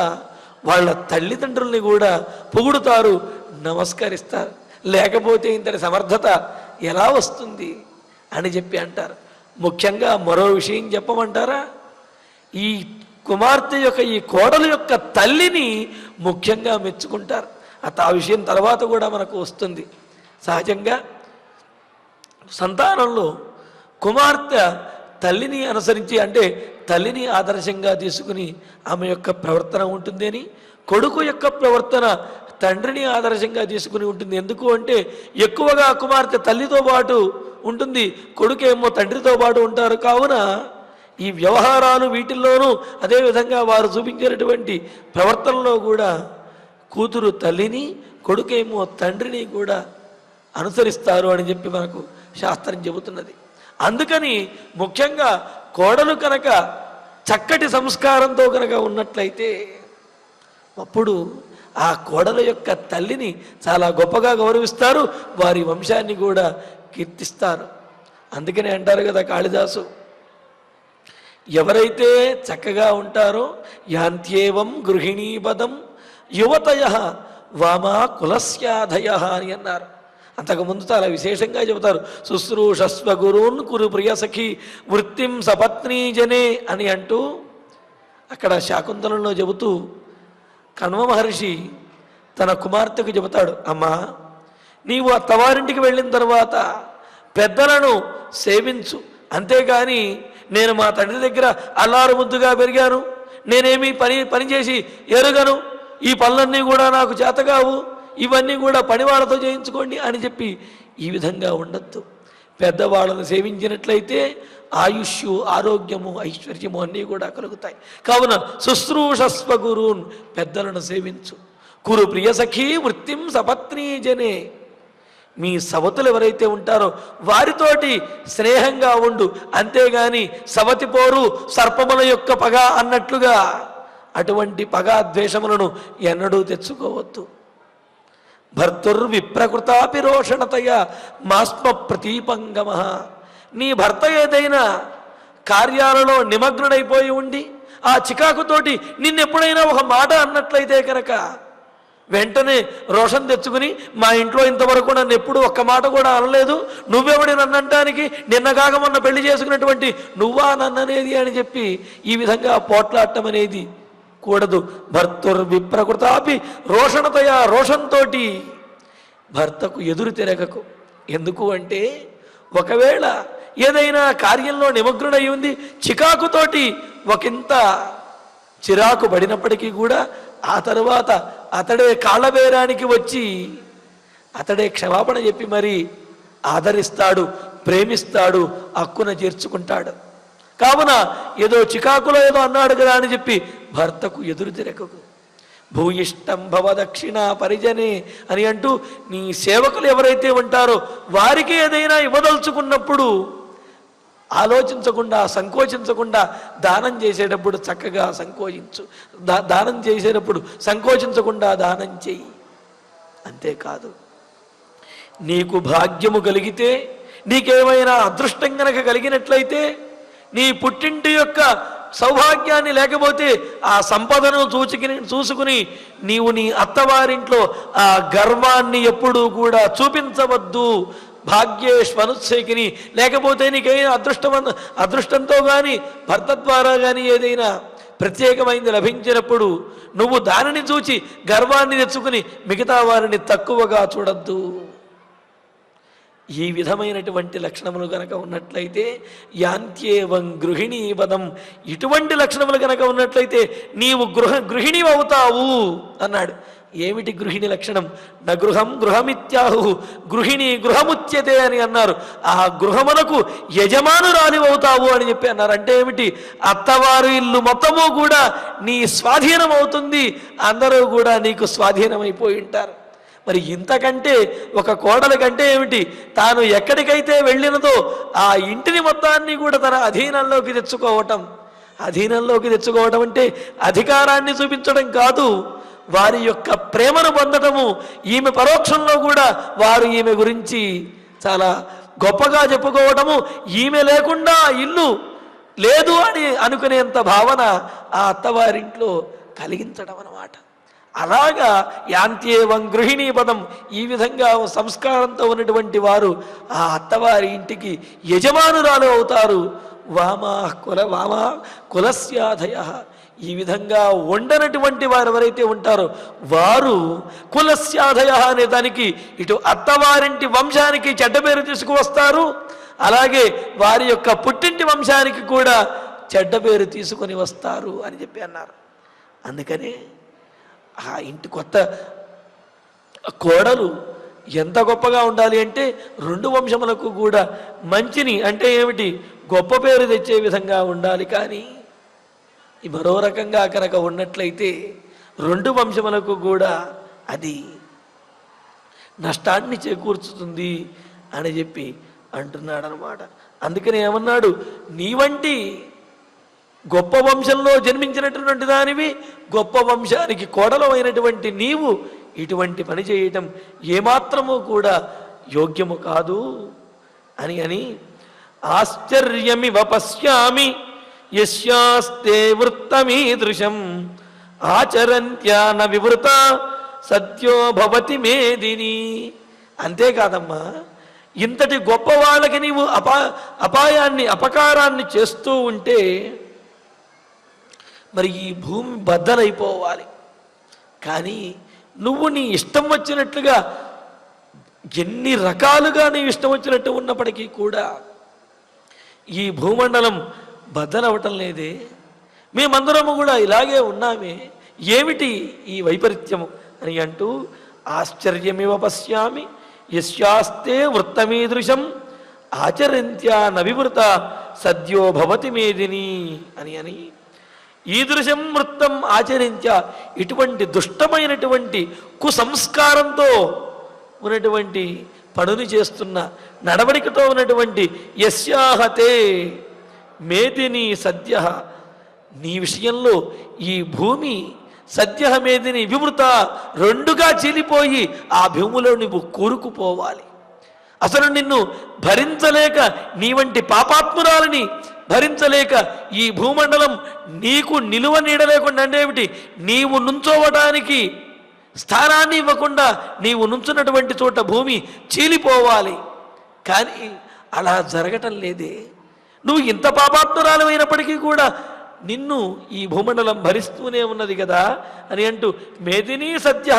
వాళ్ళ తల్లిదండ్రుల్ని కూడా పొగుడుతారు, నమస్కరిస్తారు. లేకపోతే ఇంతటి సమర్థత ఎలా వస్తుంది అని చెప్పి అంటారు. ముఖ్యంగా మరో విషయం చెప్పమంటారా, ఈ కుమార్తె యొక్క, ఈ కోడలు యొక్క తల్లిని ముఖ్యంగా మెచ్చుకుంటారు. ఆ విషయం తర్వాత కూడా మనకు వస్తుంది. సహజంగా సంతానంలో కుమార్తె తల్లిని అనుసరించి, అంటే తల్లిని ఆదర్శంగా తీసుకుని ఆమె యొక్క ప్రవర్తన ఉంటుంది అని, కొడుకు యొక్క ప్రవర్తన తండ్రిని ఆదర్శంగా తీసుకుని ఉంటుంది. ఎందుకు అంటే ఎక్కువగా కుమార్తె తల్లితో పాటు ఉంటుంది, కొడుకేమో తండ్రితో పాటు ఉంటారు. కావున ఈ వ్యవహారాలు వీటిల్లోనూ అదేవిధంగా వారు చూపించేటటువంటి ప్రవర్తనలో కూడా కూతురు తల్లిని, కొడుకేమో తండ్రిని కూడా అనుసరిస్తారు అని చెప్పి మనకు శాస్త్రం చెబుతున్నది. అందుకని ముఖ్యంగా కోడలు కనుక చక్కటి సంస్కారంతో కనుక ఉన్నట్లయితే అప్పుడు ఆ కోడల యొక్క తల్లిని చాలా గొప్పగా గౌరవిస్తారు, వారి వంశాన్ని కూడా కీర్తిస్తారు. అందుకనే అంటారు కదా కాళిదాసు, ఎవరైతే చక్కగా ఉంటారో యాంత్యేవం గృహిణీపదం యువతయ వామా కులస్యాధయ అని అన్నారు. అంతకుముందు చాలా విశేషంగా చెబుతారు, శుశ్రూషస్వ గురూన్ కురు ప్రియసఖి వృత్తిం సపత్నీ జనే అని అంటూ అక్కడ శాకుంతలంలో చెబుతూ కణ్వ మహర్షి తన కుమార్తెకు చెబుతాడు, అమ్మా నీవు అత్తవారింటికి వెళ్ళిన తర్వాత పెద్దలను సేవించు, అంతేగాని నేను మా తండ్రి దగ్గర అల్లారు ముద్దుగా పెరిగాను, నేనేమి పని చేసి ఎరుగను, ఈ పనులన్నీ కూడా నాకు చేతగావు, ఇవన్నీ కూడా పనివాళ్ళతో చేయించుకోండి అని చెప్పి ఈ విధంగా ఉండొద్దు. పెద్దవాళ్ళను సేవించినట్లయితే ఆయుష్, ఆరోగ్యము, ఐశ్వర్యము అన్నీ కూడా కలుగుతాయి. కావున శుశ్రూషస్వ గురూన్, పెద్దలను సేవించు. కురు ప్రియసఖీ వృత్తిం సపత్నీ జనే, మీ సవతులు ఎవరైతే ఉంటారో వారితోటి స్నేహంగా ఉండు, అంతేగాని సవతి పోరు సర్పముల యొక్క పగ అన్నట్లుగా అటువంటి పగా ద్వేషములను ఎన్నడూ తెచ్చుకోవద్దు. భర్తుర్విప్రకృతాపి రోషణతయ మాస్మ ప్రతీపంగమ, నీ భర్త ఏదైనా కార్యాలలో నిమగ్నుడైపోయి ఉండి ఆ చికాకుతోటి నిన్నెప్పుడైనా ఒక మాట అన్నట్లయితే కనుక వెంటనే రోషన్ తెచ్చుకుని, మా ఇంట్లో ఇంతవరకు నన్ను ఎప్పుడు ఒక్క మాట కూడా అనలేదు, నువ్వెవడి నన్ను అంటానికి, నిన్నగాక మొన్న పెళ్లి చేసుకున్నటువంటి నువ్వా నన్ననేది అని చెప్పి ఈ విధంగా పోట్లాడటం అనేది కూడదు. భర్తుర్విప్రకృతాపి రోషణతయ, రోషంతో భర్తకు ఎదురు తిరగకు. ఎందుకు అంటే ఒకవేళ ఏదైనా కార్యంలో నిమగ్నుడై ఉంది, చికాకుతోటి ఒకంత చిరాకు పడినప్పటికీ కూడా ఆ తరువాత అతడే కాళ్ళబేరానికి వచ్చి అతడే క్షమాపణ చెప్పి మరి ఆదరిస్తాడు, ప్రేమిస్తాడు, హక్కున చేర్చుకుంటాడు. కావున ఏదో చికాకులో ఏదో అన్నాడు కదా అని చెప్పి భర్తకు ఎదురు తిరగకు. భూయిష్టం భవ దక్షిణ పరిజనే అని అంటూ నీ సేవకులు ఎవరైతే ఉంటారో వారికి ఏదైనా ఇవ్వదలుచుకున్నప్పుడు ఆలోచించకుండా, సంకోచించకుండా దానం చేసేటప్పుడు చక్కగా సంకోచించు, దానం చేసేటప్పుడు సంకోచించకుండా దానం చెయ్యి. అంతేకాదు, నీకు భాగ్యము కలిగితే, నీకేమైనా అదృష్టం కనుక కలిగినట్లయితే నీ పుట్టింటి యొక్క సౌభాగ్యాన్ని లేకపోతే ఆ సంపదను చూసుకుని నీవు నీ అత్తవారింట్లో ఆ గర్వాన్ని ఎప్పుడూ కూడా చూపించవద్దు. భాగ్యేష్వనుత్సేకిని, లేకపోతే నీకైనా అదృష్టంతో కానీ భర్త ద్వారా కానీ ఏదైనా ప్రత్యేకమైనది లభించినప్పుడు నువ్వు దానిని చూచి గర్వాన్ని తెచ్చుకుని మిగతా వారిని తక్కువగా చూడద్దు. ఈ విధమైనటువంటి లక్షణములు కనుక ఉన్నట్లయితే యాంత్యేవం గృహిణీ పదం, ఇటువంటి లక్షణములు కనుక ఉన్నట్లయితే నీవు గృహిణి అవుతావు అన్నాడు. ఏమిటి గృహిణి లక్షణం? న గృహం గృహమిత్యాహు, గృహిణి గృహముచ్యతే అని అన్నారు. ఆ గృహమునకు యజమానురాలి అవుతావు అని చెప్పి అన్నారు. అంటే ఏమిటి? అత్తవారు ఇల్లు మొత్తము కూడా నీ స్వాధీనం అవుతుంది, అందరూ కూడా నీకు స్వాధీనమైపోయి ఉంటారు. మరి ఇంతకంటే ఒక కోడలి కంటే ఏమిటి? తాను ఎక్కడికైతే వెళ్ళినదో ఆ ఇంటిని మొత్తాన్ని కూడా తన అధీనంలోకి తెచ్చుకోవటం. అధీనంలోకి తెచ్చుకోవటం అంటే అధికారాన్ని చూపించడం కాదు, వారి యొక్క ప్రేమను పొందటము. ఈమె పరోక్షంలో కూడా వారు ఈమె గురించి చాలా గొప్పగా చెప్పుకోవటము, ఈమె లేకుండా ఇల్లు లేదు అని అనుకునేంత భావన ఆ అత్తవారింట్లో కలిగించడం అన్నమాట. అలాగా యాంత్యేవం గృహిణీ పదం, ఈ విధంగా సంస్కారంతో ఉన్నటువంటి వారు ఆ అత్తవారి ఇంటికి యజమానురాలు అవుతారు. వామా కులస్యాధయ, ఈ విధంగా ఉండనటువంటి వారు ఎవరైతే ఉంటారో వారు కులస్యాధయ అనే దానికి ఇటు అత్తవారింటి వంశానికి చెడ్డ పేరు తీసుకువస్తారు, అలాగే వారి యొక్క పుట్టింటి వంశానికి కూడా చెడ్డ పేరు తీసుకొని వస్తారు అని చెప్పి అన్నారు. అందుకనే ఆ ఇంటి కొత్త కోడలు ఎంత గొప్పగా ఉండాలి అంటే రెండు వంశములకు కూడా మంచిని, అంటే ఏమిటి, గొప్ప పేరు తెచ్చే విధంగా ఉండాలి. కానీ మరో రకంగా కనుక ఉన్నట్లయితే రెండు వంశములకు కూడా అది నష్టాన్ని చేకూర్చుతుంది అని చెప్పి అంటున్నాడు అనమాట. అందుకని ఏమన్నాడు? నీ వంటి గొప్ప వంశంలో జన్మించినటువంటి దానివి, గొప్ప వంశానికి కోడలు అయినటువంటి నీవు ఇటువంటి పని చేయటం ఏమాత్రము కూడా యోగ్యము కాదు అని ఆశ్చర్యమివ పశ్యామి యస్యాస్తే వృత్తమీదృశం ఆచరంత్యాన వివృత సత్యో భవతి మేదిని. అంతేకాదమ్మా, ఇంతటి గొప్ప వాళ్ళకి నీవు అపాయాన్ని అపకారాన్ని చేస్తూ ఉంటే మరి ఈ భూమి బద్దలైపోవాలి. కానీ నువ్వు నీ ఇష్టం వచ్చినట్లుగా ఎన్ని రకాలుగా నీ ఇష్టం వచ్చినట్టు ఉన్నప్పటికీ కూడా ఈ భూమండలం బద్దలవటం లేదే, మేమందరము కూడా ఇలాగే ఉన్నామే, ఏమిటి ఈ వైపరీత్యము అని అంటూ ఆశ్చర్యమివ పశ్యామి యస్యాస్తే వృత్తమీదృశం ఆచరింత్యా నవివృత సద్యో భవతి మేదిని అని ఈదృశం వృత్తం ఆచరించ, ఇటువంటి దుష్టమైనటువంటి కుసంస్కారంతో ఉన్నటువంటి పనులు చేస్తున్న నడవడికతో ఉన్నటువంటి యస్యాహతే మేదిని సద్య, నీ విషయంలో ఈ భూమి సద్య మేదిని వివృత రెండుగా చీలిపోయి ఆ భూమిలో నువ్వు కూరుకుపోవాలి. అసలు నిన్ను భరించలేక, నీ వంటి పాపాత్మురాలని భరించలేక ఈ భూమండలం నీకు నిలువ నీడలేకుండా, అంటే ఏమిటి, నీవు నుంచోవడానికి స్థానాన్ని ఇవ్వకుండా నీవు నుంచున్నటువంటి చోట భూమి చీలిపోవాలి. కానీ అలా జరగటం లేదే. నువ్వు ఇంత పాపాత్మురాలు అయినప్పటికీ కూడా నిన్ను ఈ భూమండలం భరిస్తూనే ఉన్నది కదా అని అంటూ మేదినీ సద్య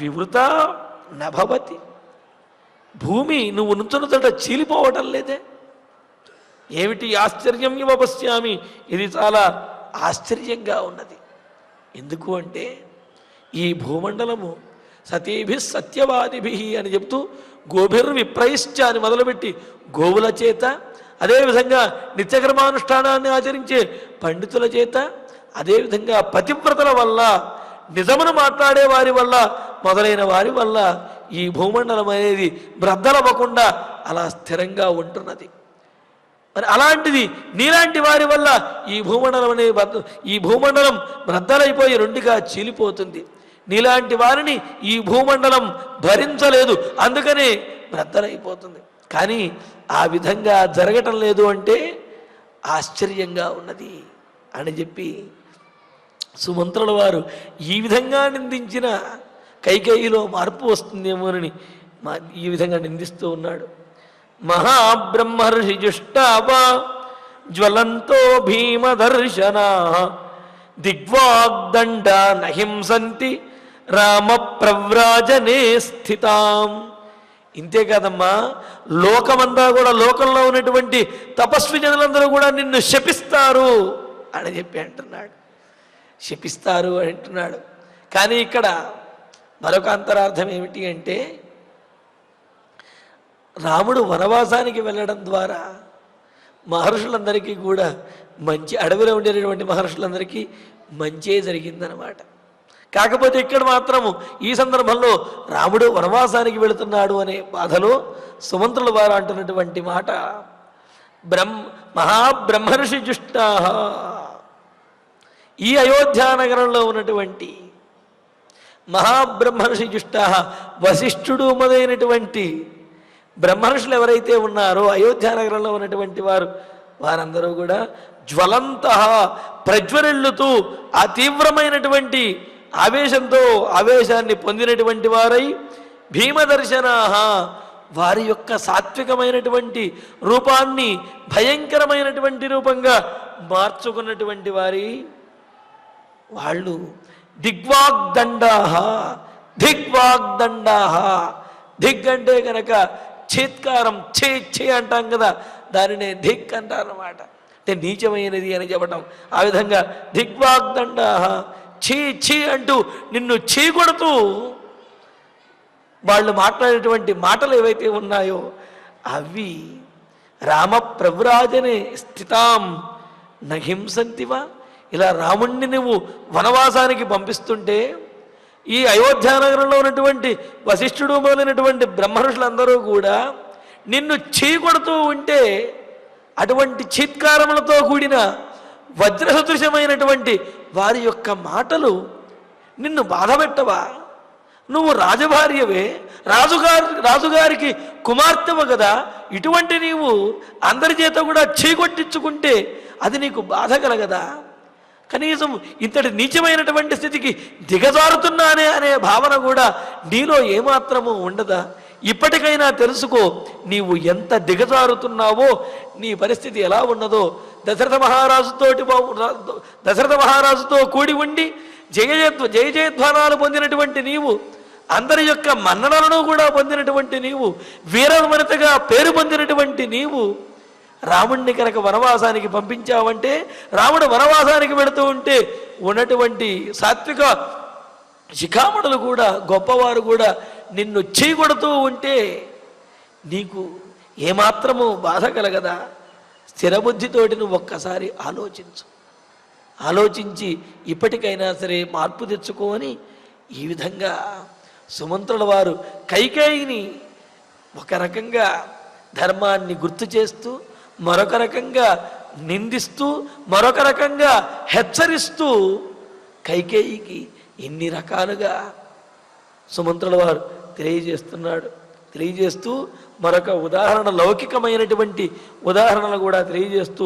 వివృత నభవతి, భూమి నువ్వు నుంచున్న చోట చీలిపోవటం లేదే. ఏమిటి ఆశ్చర్యం ఇవ పశ్యామి, ఇది చాలా ఆశ్చర్యంగా ఉన్నది. ఎందుకు అంటే ఈ భూమండలము సతీభి సత్యవాదిభి అని చెప్తూ గోభిర్విప్రైశ్చ అని మొదలుపెట్టి గోవుల చేత, అదేవిధంగా నిత్యకర్మానుష్ఠానాన్ని ఆచరించే పండితుల చేత, అదేవిధంగా పతివ్రతల వల్ల, నిజమును మాట్లాడే వారి వల్ల, మొదలైన వారి వల్ల ఈ భూమండలం అనేది బ్రద్దలవ్వకుండా అలా స్థిరంగా ఉంటున్నది. మరి అలాంటిది నీలాంటి వారి వల్ల ఈ భూమండలం బ్రద్దలైపోయి రెండుగా చీలిపోతుంది. నీలాంటి వారిని ఈ భూమండలం భరించలేదు, అందుకనే బ్రద్దలైపోతుంది. కానీ ఆ విధంగా జరగటం లేదు అంటే ఆశ్చర్యంగా ఉన్నది అని చెప్పి సుమంత్రుల వారు ఈ విధంగా నిందించిన కైకేయిలో మార్పు వస్తుందేమోనని ఈ విధంగా నిందిస్తూ ఉన్నాడు. మహాబ్రహ్మర్షి జుష్టాపా జ్వలంతో భీమదర్శనా దిగ్వాగ్దండ నహింసంతి రామ ప్రవ్రాజనే స్థితాం. ఇంతే కాదమ్మా, లోకమంతా కూడా, లోకంలో ఉన్నటువంటి తపస్వి జనులందరూ కూడా నిన్ను శపిస్తారు అని చెప్పి అంటున్నాడు. శపిస్తారు అంటున్నాడు. కానీ ఇక్కడ మరొక అంతరార్థం ఏమిటి అంటే, రాముడు వనవాసానికి వెళ్ళడం ద్వారా మహర్షులందరికీ కూడా మంచి, అడవిలో ఉండేటటువంటి మహర్షులందరికీ మంచే జరిగిందనమాట. కాకపోతే ఇక్కడ మాత్రము ఈ సందర్భంలో రాముడు వనవాసానికి వెళుతున్నాడు అనే బాధలో సుమంత్రుల వారు అంటున్నటువంటి మాట మహాబ్రహ్మర్షి జుష్టా. ఈ అయోధ్యానగరంలో ఉన్నటువంటి మహాబ్రహ్మర్షి జుష్టా, వశిష్ఠుడు మొదలైనటువంటి బ్రహ్మర్షులు ఎవరైతే ఉన్నారో అయోధ్యానగరంలో ఉన్నటువంటి వారందరూ కూడా జ్వలంత, ప్రజ్వరిల్లుతూ ఆ తీవ్రమైనటువంటి ఆవేశాన్ని పొందినటువంటి వారై భీమదర్శనా, వారి యొక్క సాత్వికమైనటువంటి రూపాన్ని భయంకరమైనటువంటి రూపంగా మార్చుకున్నటువంటి వాళ్ళు దిగ్వాగ్దండా. దిగ్ అంటే కనుక చీత్కారం, ఛే అంటాం కదా, దానినే దిక్ అంటారన్నమాట. అంటే నీచమైనది అని చెప్పటం. ఆ విధంగా దిగ్వాగ్దండా, ఛీ అంటూ నిన్ను చీకొడుతూ వాళ్ళు మాట్లాడేటువంటి మాటలు ఏవైతే ఉన్నాయో అవి రామ ప్రవ్రాజనే స్థితాం నహింసంతివా. ఇలా రాముణ్ణి నువ్వు వనవాసానికి పంపిస్తుంటే ఈ అయోధ్యానగరంలో ఉన్నటువంటి వశిష్ఠుడు మొదలైనటువంటి బ్రహ్మర్షులందరూ కూడా నిన్ను చీకొడుతూ ఉంటే, అటువంటి చీత్కారములతో కూడిన వజ్రసదృశమైనటువంటి వారి యొక్క మాటలు నిన్ను బాధపెట్టవా? నువ్వు రాజభార్యవే, రాజుగారికి కుమార్తెవు కదా, ఇటువంటి నీవు అందరి చేత కూడా చీకొట్టించుకుంటే అది నీకు బాధ కలగదా? కనీసం ఇంతటి నీచమైనటువంటి స్థితికి దిగజారుతున్నానే అనే భావన కూడా నీలో ఏమాత్రము ఉండదా? ఇప్పటికైనా తెలుసుకో, నీవు ఎంత దిగజారుతున్నావో, నీ పరిస్థితి ఎలా ఉన్నదో. దశరథ మహారాజుతో కూడి ఉండి జయజయధ్వానాలు పొందినటువంటి నీవు, అందరి యొక్క మన్ననలను కూడా పొందినటువంటి నీవు, వీరవనితగా పేరు పొందినటువంటి నీవు రాముణ్ణి కనుక వనవాసానికి పంపించావంటే, రాముడు వనవాసానికి వెళుతూ ఉంటే ఉన్నటువంటి సాత్విక శిఖామణులు కూడా, గొప్పవారు కూడా నిన్ను చీకొడుతూ ఉంటే నీకు ఏమాత్రము బాధ కలగదా? స్థిరబుద్ధితోటి నువ్వు ఒక్కసారి ఆలోచించి ఇప్పటికైనా సరే మార్పు తెచ్చుకోని ఈ విధంగా సుమంత్రుల వారు కైకేయిని ఒక రకంగా ధర్మాన్ని గుర్తు చేస్తూ, మరొక రకంగా నిందిస్తూ, మరొక రకంగా హెచ్చరిస్తూ కైకేయికి ఇన్ని రకాలుగా సుమంత్రుల వారు తెలియజేస్తూ మరొక ఉదాహరణ, లౌకికమైనటువంటి ఉదాహరణలు కూడా తెలియజేస్తూ,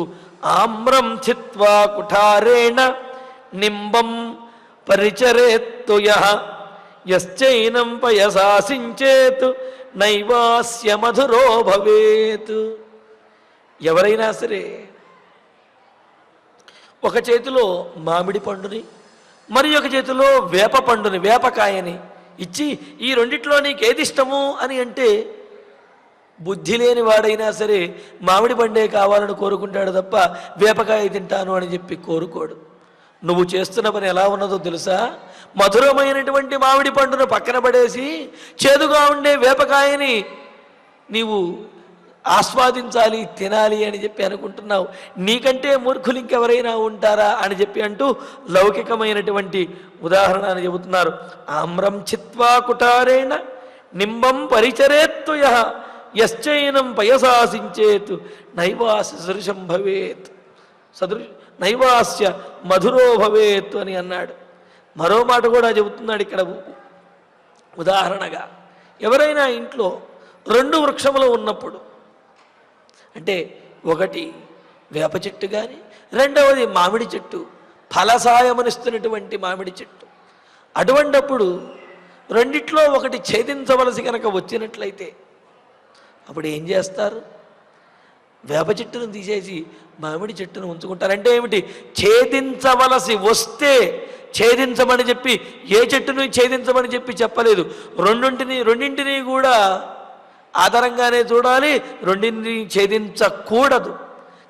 ఆమ్రం చిత్వా కుఠారేణ నింబం పరిచరేత్తు యశ్చైనం పయసాసించేత్ నైవాస్య మధురో భవేత్. ఎవరైనా సరే ఒక చేతిలో మామిడి పండుని, మరి ఒక చేతిలో వేప పండుని, వేపకాయని ఇచ్చి ఈ రెండిట్లో నీకు ఏది ఇష్టము అని అంటే, బుద్ధి లేని వాడైనా సరే మామిడి పండే కావాలని కోరుకుంటాడు తప్ప వేపకాయ తింటాను అని చెప్పి కోరుకోడు. నువ్వు చేస్తున్న పని ఎలా ఉన్నదో తెలుసా? మధురమైనటువంటి మామిడి పండును పక్కన పడేసి చేదుగా ఉండే వేపకాయని నీవు ఆస్వాదించాలి, తినాలి అని చెప్పి అనుకుంటున్నావు. నీకంటే మూర్ఖులు ఇంకెవరైనా ఉంటారా అని చెప్పి అంటూ లౌకికమైనటువంటి ఉదాహరణ అని చెబుతున్నారు. ఆమ్రం చిత్వా కుటారేణ నింబం పరిచరేత్తు యశ్చైనం పయసాసించేత్ నైవాస్య సదృశం భవేత్ నైవాస్య మధురో భవేత్ అని అన్నాడు. మరో మాట కూడా చెబుతున్నాడు ఇక్కడ ఉదాహరణగా. ఎవరైనా ఇంట్లో 2 వృక్షములు ఉన్నప్పుడు, అంటే ఒకటి వేప చెట్టు కానీ, రెండవది మామిడి చెట్టు, ఫలసాయమనిస్తున్నటువంటి మామిడి చెట్టు. అటువంటప్పుడు రెండిట్లో ఒకటి ఛేదించవలసి కనుక వచ్చినట్లయితే అప్పుడు ఏం చేస్తారు? వేప చెట్టును తీసేసి మామిడి చెట్టును ఉంచుకుంటారు. అంటే ఏమిటి? ఛేదించవలసి వస్తే ఛేదించమని చెప్పి ఏ చెట్టును ఛేదించమని చెప్పి చెప్పలేదు. రెండింటిని కూడా ఆధారంగానే చూడాలి, రెండింటిని ఛేదించకూడదు.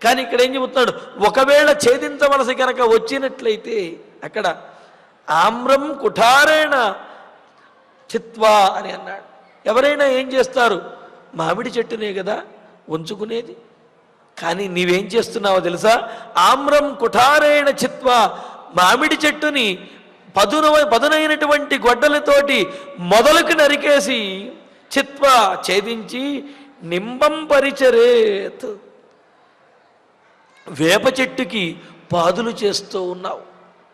కానీ ఇక్కడ ఏం చెబుతున్నాడు? ఒకవేళ ఛేదించవలసి కనుక వచ్చినట్లయితే అక్కడ ఆమ్రం కుఠారేణ చిత్వా అని అన్నాడు. ఎవరైనా ఏం చేస్తారు? మామిడి చెట్టునే కదా ఉంచుకునేది, కానీ నీవేం చేస్తున్నావో తెలుసా? ఆమ్రం కుఠారేణ చిత్వా, మామిడి చెట్టుని పదునైనటువంటి గొడ్డలతోటి మొదలుకు నరికేసి చిత్వా ఛేదించి నింబం పరిచరేత్, వేప చెట్టుకి పాదులు చేస్తూ ఉన్నావు.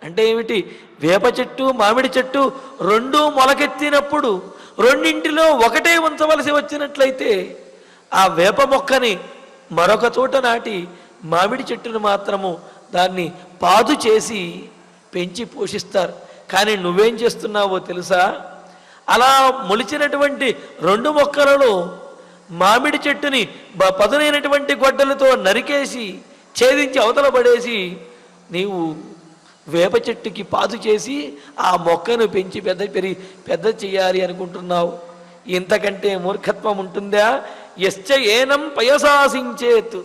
అంటే ఏమిటి? వేప చెట్టు మామిడి చెట్టు రెండూ మొలకెత్తినప్పుడు రెండింటిలో ఒకటే ఉంచవలసి వచ్చినట్లయితే ఆ వేప మొక్కని మరొక చోట నాటి మామిడి చెట్టును మాత్రము దాన్ని పాదు చేసి పెంచి పోషిస్తారు. కానీ నువ్వేం చేస్తున్నావో తెలుసా? అలా మొలిచినటువంటి రెండు మొక్కలలో మామిడి చెట్టుని పదునైనటువంటి గొడ్డలతో నరికేసి ఛేదించి అవతల పడేసి నీవు వేప చెట్టుకి పాదు చేసి ఆ మొక్కను పెంచి పెద్ద చేయాలి అనుకుంటున్నావు. ఇంతకంటే మూర్ఖత్వం ఉంటుందా? యశ్చ ఏనం పయసాసించేత్,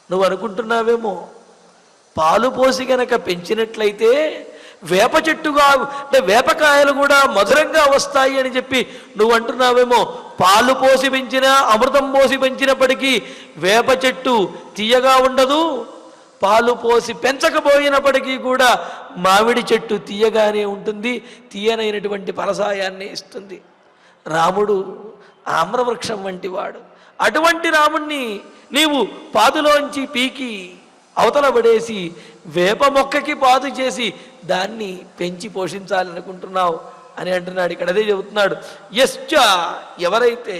నువ్వు అనుకుంటున్నావేమో పాలు పోసి గనక పెంచినట్లయితే వేప చెట్టుగా అంటే వేపకాయలు కూడా మధురంగా వస్తాయి అని చెప్పి నువ్వు అంటున్నావేమో. పాలు పోసి పెంచినా అమృతం పోసి పెంచినప్పటికీ వేప చెట్టు తీయగా ఉండదు, పాలు పోసి పెంచకపోయినప్పటికీ కూడా మామిడి చెట్టు తీయగానే ఉంటుంది, తీయనైనటువంటి ఫలసాయాన్ని ఇస్తుంది. రాముడు ఆమ్రవృక్షం వంటి వాడు. అటువంటి రాముణ్ణి నీవు పాదులోంచి పీకి అవతల పడేసి వేప మొక్కకి పాదు చేసి దాన్ని పెంచి పోషించాలనుకుంటున్నావు అని అంటున్నాడు. ఇక్కడ అదే చెబుతున్నాడు. యశ్చ, ఎవరైతే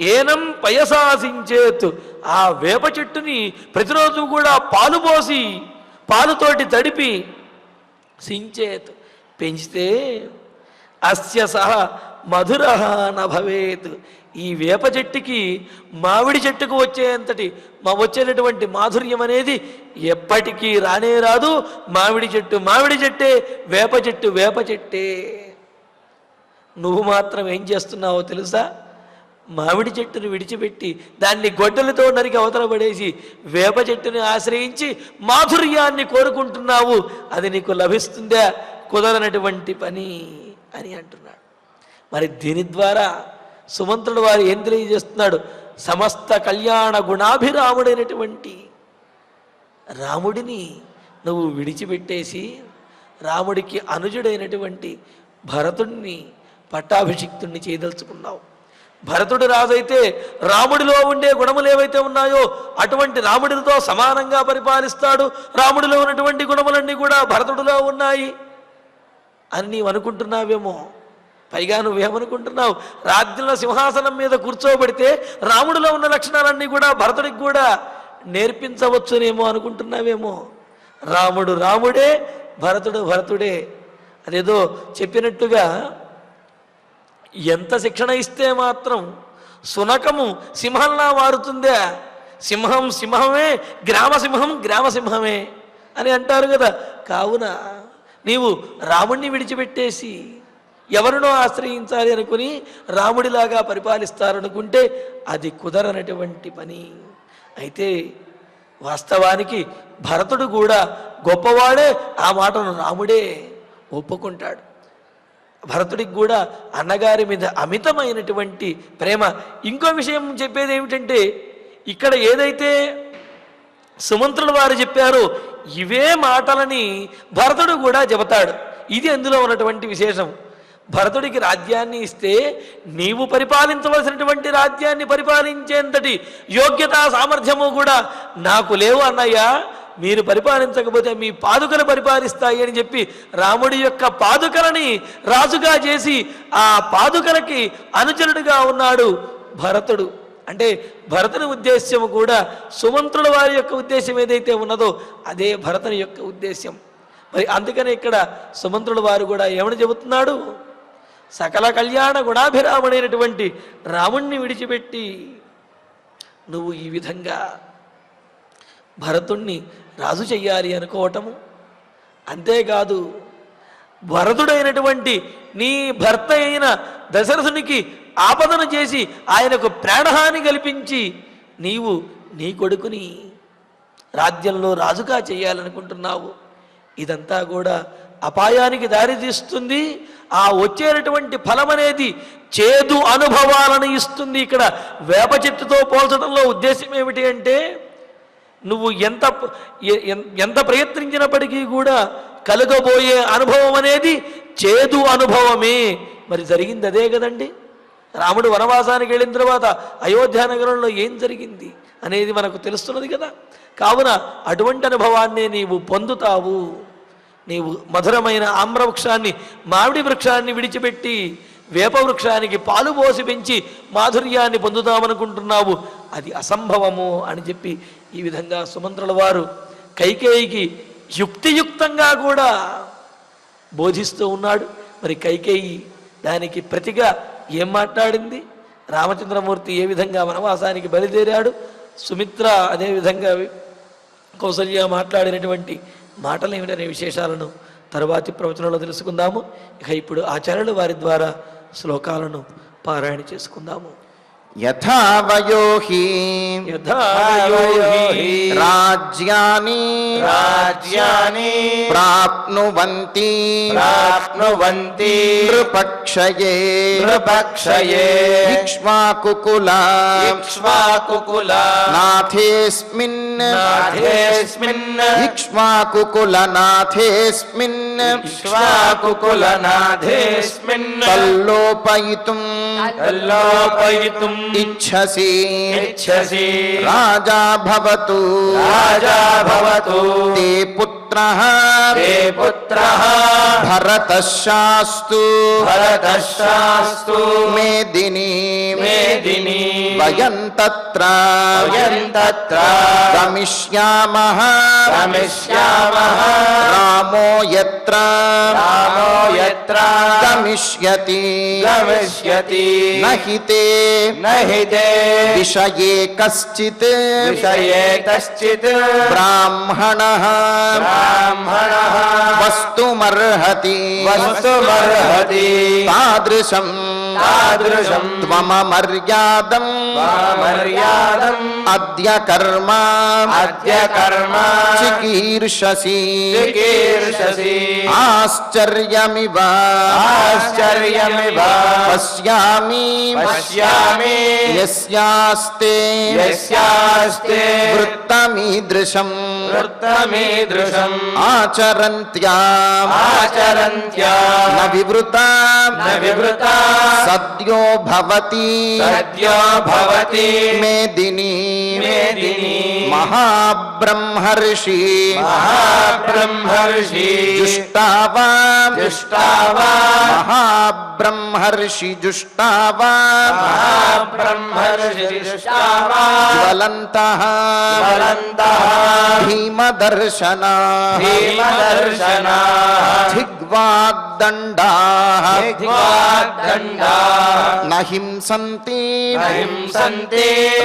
ఏనం పయసాసించేత్, ఆ వేప చెట్టుని ప్రతిరోజు కూడా పాలు పోసి పాలుతోటి తడిపి సించేత్ పెంచితే అస్య సహ మధుర నభవేత్, ఈ వేప చెట్టుకి మామిడి చెట్టుకు వచ్చేటటువంటి మాధుర్యం అనేది ఎప్పటికీ రానే రాదు. మామిడి చెట్టే, వేప చెట్టే. నువ్వు మాత్రం ఏం చేస్తున్నావో తెలుసా? మామిడి చెట్టును విడిచిపెట్టి దాన్ని గొడ్డలతో నరికి అవతల పడేసి వేప చెట్టుని ఆశ్రయించి మాధుర్యాన్ని కోరుకుంటున్నావు. అది నీకు లభిస్తుందా? కుదరనటువంటి పని అని అంటున్నాడు. మరి దీని ద్వారా సుమంత్రుడు వారు ఏం తెలియజేస్తున్నాడు? సమస్త కళ్యాణ గుణాభిరాముడైనటువంటి రాముడిని నువ్వు విడిచిపెట్టేసి రాముడికి అనుజుడైనటువంటి భరతుడిని పట్టాభిషిక్తుడిని చేయదలుచుకున్నావు. భరతుడు రాజైతే రాముడిలో ఉండే గుణములు ఏవైతే ఉన్నాయో అటువంటి రాముడితో సమానంగా పరిపాలిస్తాడు. రాముడిలో ఉన్నటువంటి గుణములన్నీ కూడా భరతుడిలో ఉన్నాయి అని నీవు అనుకుంటున్నావేమో. పైగా నువ్వేమనుకుంటున్నావు? రాజ్యంలో సింహాసనం మీద కూర్చోబెడితే రాముడిలో ఉన్న లక్షణాలన్నీ కూడా భరతుడికి కూడా నేర్పించవచ్చునేమో అనుకుంటున్నావేమో. రాముడు రాముడే, భరతుడు భరతుడే. అదేదో చెప్పినట్టుగా ఎంత శిక్షణ ఇస్తే మాత్రం సునకము సింహంలా మారుతుందా? సింహం సింహమే, గ్రామసింహమే అని అంటారు కదా. కావున నీవు రాముడిని విడిచిపెట్టేసి ఎవరినో ఆశ్రయించాలి అనుకుని రాముడిలాగా పరిపాలిస్తారనుకుంటే అది కుదరనటువంటి పని. అయితే వాస్తవానికి భరతుడు కూడా గొప్పవాడే, ఆ మాటను రాముడే ఒప్పుకుంటాడు. భరతుడికి కూడా అన్నగారి మీద అమితమైనటువంటి ప్రేమ. ఇంకో విషయం చెప్పేది ఏమిటంటే, ఇక్కడ ఏదైతే సుమంత్రుల వారు చెప్పారో ఇవే మాటలని భరతుడు కూడా చెబుతాడు. ఇది అందులో ఉన్నటువంటి విశేషం. భరతుడికి రాజ్యాన్ని ఇస్తే నీవు పరిపాలించవలసినటువంటి రాజ్యాన్ని పరిపాలించేంతటి యోగ్యతా సామర్థ్యము కూడా నాకు లేవు అన్నయ్య, మీరు పరిపాలించకపోతే మీ పాదుకలు పరిపాలిస్తాయి అని చెప్పి రాముడి యొక్క పాదుకలని రాజుగా చేసి ఆ పాదుకలకి అనుచరుడుగా ఉన్నాడు భరతుడు. అంటే భరతుని ఉద్దేశ్యము కూడా సుమంత్రుల వారి యొక్క ఉద్దేశం ఏదైతే ఉన్నదో అదే భరతుని యొక్క ఉద్దేశ్యం. మరి అందుకనే ఇక్కడ సుమంత్రుల వారు కూడా ఏమని చెబుతున్నాడు? సకల కళ్యాణ గుణాభిరాముడైనటువంటి రాముణ్ణి విడిచిపెట్టి నువ్వు ఈ విధంగా భరతుణ్ణి రాజు చెయ్యాలి అనుకోవటము, అంతేకాదు భరతుడైనటువంటి నీ భర్త అయిన దశరథునికి ఆపదను చేసి ఆయనకు ప్రాణహాని కల్పించి నీవు నీ కొడుకుని రాజ్యంలో రాజుగా చేయాలనుకుంటున్నావు. ఇదంతా కూడా అపాయానికి దారితీస్తుంది. ఆ వచ్చేటటువంటి ఫలం అనేది చేదు అనుభవాలను ఇస్తుంది. ఇక్కడ వేప చెట్టుతో పోల్చడంలో ఉద్దేశం ఏమిటి అంటే, నువ్వు ఎంత ప్రయత్నించినప్పటికీ కూడా కలగబోయే అనుభవం అనేది చేదు అనుభవమే. మరి జరిగింది అదే కదండి. రాముడు వనవాసానికి వెళ్ళిన తర్వాత అయోధ్య నగరంలో ఏం జరిగింది అనేది మనకు తెలుస్తున్నది కదా. కావున అటువంటి అనుభవాన్ని నీవు పొందుతావు. నీవు మధురమైన ఆమ్రవృక్షాన్ని, మామిడి వృక్షాన్ని విడిచిపెట్టి వేప వృక్షానికి పాలు పోసి పెంచి మాధుర్యాన్ని పొందుతామనుకుంటున్నావు, అది అసంభవము అని చెప్పి ఈ విధంగా సుమంత్రుల వారు కైకేయికి యుక్తియుక్తంగా కూడా బోధిస్తూ ఉన్నాడు. మరి కైకేయి దానికి ప్రతిగా ఏం మాట్లాడింది? రామచంద్రమూర్తి ఏ విధంగా వనవాసానికి బయలుదేరాడు, సుమిత్ర అదేవిధంగా కౌసల్య మాట్లాడినటువంటి మాటలు ఏమిటనే విశేషాలను తరువాతి ప్రవచనంలో తెలుసుకుందాము. ఇక ఇప్పుడు ఆచార్యులు వారి ద్వారా శ్లోకాలను పారాయణ చేసుకుందాము. యథా వయోహి రాజ్యాని ప్రాప్నువంతి నృపక్షయే ఇక్ష్వాకుకుల నాథేస్మిన్ ఇక్ష్వాకుకులనాథేస్మిన్ తల్లోపయితుం ఇచ్ఛసి రాజా భవతు తే పుత్రః భరతశాస్తు మేదిని వయం తత్ర గమిష్యామః రామో యత్ర గమిష్యతి నహితే విషయే కశ్చిత్ బ్రాహ్మణః వస్తుమర్హతి తాదృశం త్వమమర్యాదం అద్య కర్మ చికీర్షసి ఆశ్చర్యమివ పశ్యామి యస్యాస్తే వృత్తమీదృశం ఆచరంత్యాం న వివృతా సద్యో భవతి మేదిని మహాబ్రహ్మర్షి జుష్టావా మహాబ్రహ్మర్షి జుష్టావా జ్వలంతః భీమదర్శనా ధిగ్వాగ్దండాః నహింసంతి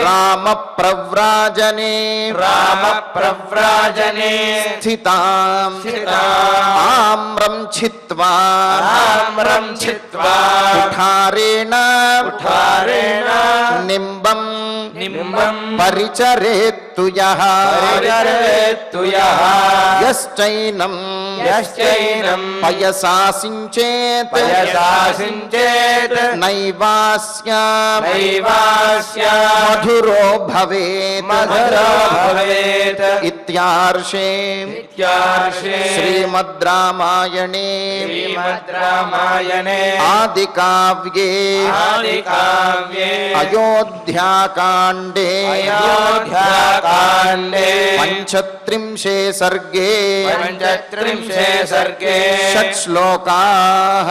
రామప్రవ్రాజనే స్థితాం ఆమ్రం చిత్వా కుఠారేణ నింబం పరిచరేత్తు యః యశ్చైనం పయసాసించేత్ నైవాస్య మధురో భవేత్ ఇత్యార్షే శ్రీమద్ రామాయణే ఆదికావ్యే అయోధ్యాకాండే పంచత్రింశే సర్గే షట్ శ్లోకాః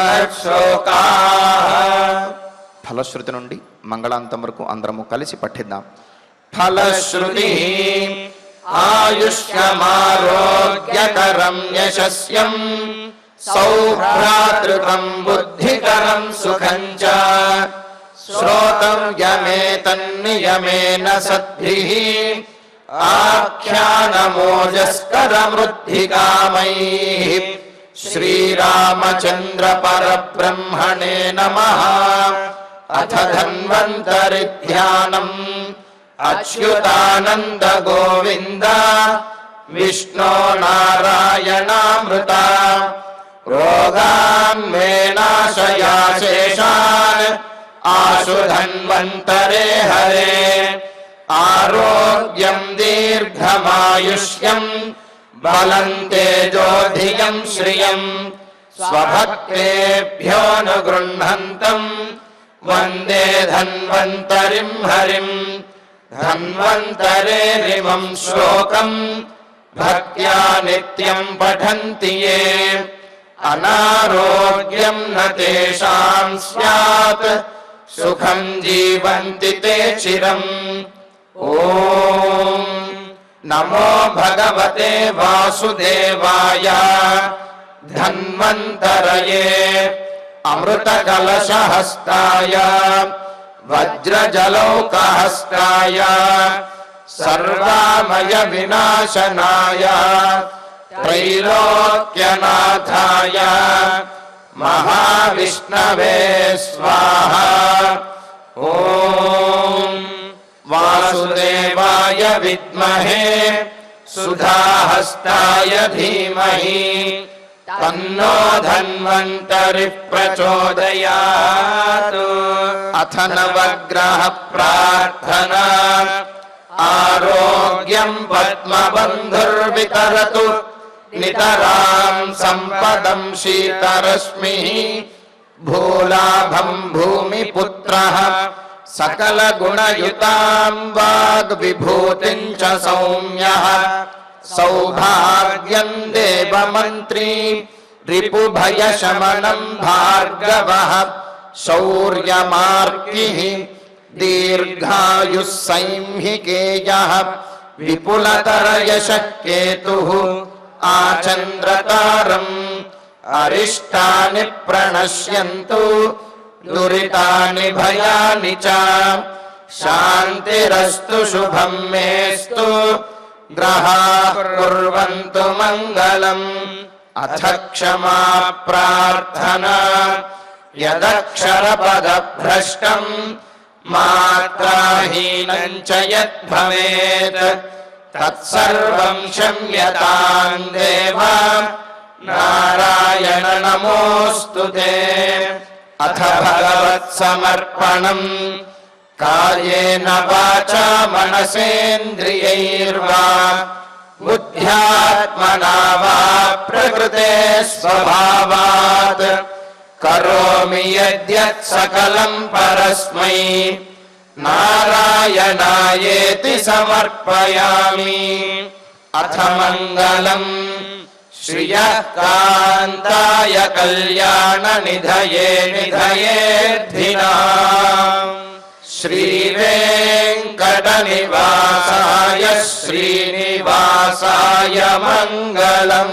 ఫలశ్రుతి నుండి మంగళాంతం వరకు అందరము కలిసి పఠిద్దాం. ఫలశ్రుతి ఆయుష్యమారోగ్యకరం యశస్యం సౌభ్రాతృకం బుద్ధికరం సుఖం చ శ్రోతవ్యమేతన్నియమేన సద్భిః ఆఖ్యానమోజస్కరమృద్ధికామైః శ్రీరామచంద్ర పరబ్రహ్మణే నమః. అథ ధన్వంతరి ధ్యానం అచ్యుతానంద గోవింద విష్ణో నారాయణామృత రోగాన్ మే నాశయా శేషాన్ ఆశు ధన్వంతరే హరే. ఆరోగ్యం దీర్ఘమాయుష్యం బలం తేజోధియం శ్రియం స్వభక్తేభ్యోనుగృహంతం వందే ధన్వంతరిం హరిం. ధన్వంతరేరిమం శ్లోకం భక్త్యా నిత్యం పఠంతి యే అనారోగ్యం న తేషాం స్యాత్ సుఖం జీవంతి తే చిరం. ఓం నమో భగవతే వాసుదేవాయ. ధన్వంతరయే అమృతకలశహస్తాయ వజ్రజలౌకహస్తాయ సర్వామయ వినాశనాయ త్రైలోక్యనాథాయ మహావిష్ణవే స్వాహా. ఓం వాసుదేవాయ విద్మహే సుధాహస్తాయ ధీమహి తన్నో ధన్వంతరి ప్రచోదయాత్. అథ నవగ్రహ ప్రార్థనా ఆరోగ్యం పద్మబంధుర్వితరతు నితరాం సంపదం శీతరశ్మిః భూలాభం భూమిపుత్రః సకల గుణయుతాం వాగ్విభూతిం చ సౌమ్యః సౌభాగ్యం దేవమంత్రీ రిపుభయశమనం భార్గవః శౌర్యమార్కిః దీర్ఘాయుః సైంహికేయః విపులతరయశః కేతుః ఆచంద్రతారం. అరిష్టాని ప్రణశ్యంతు దురితాని భయాని చ శాంతిరస్తు శుభం మేస్తు గ్రహాః కుర్వంతు మంగళం. అథ క్షమా ప్రార్థనా యదక్షరపదభ్రష్టం మాత్రాహీనం చ యద్భవేత్ తత్సర్వం క్షమ్యతాం దేవ నారాయణ నమోస్తుతే. అథ భగవత్సమర్పణం కాయేన వాచా మనసేంద్రియైర్వా బుద్ధ్యాత్మనా వా ప్రకృతే స్వభావాత్ కరోమి యద్యత్ సకలం పరస్మై నారాయణాయేతి సమర్పయామి. అథ మంగళం శ్రియః కాంతాయ కళ్యాణ నిధయే నిధయేర్థినాం శ్రీవేంకటనివాసాయ శ్రీనివాసాయ మంగళం.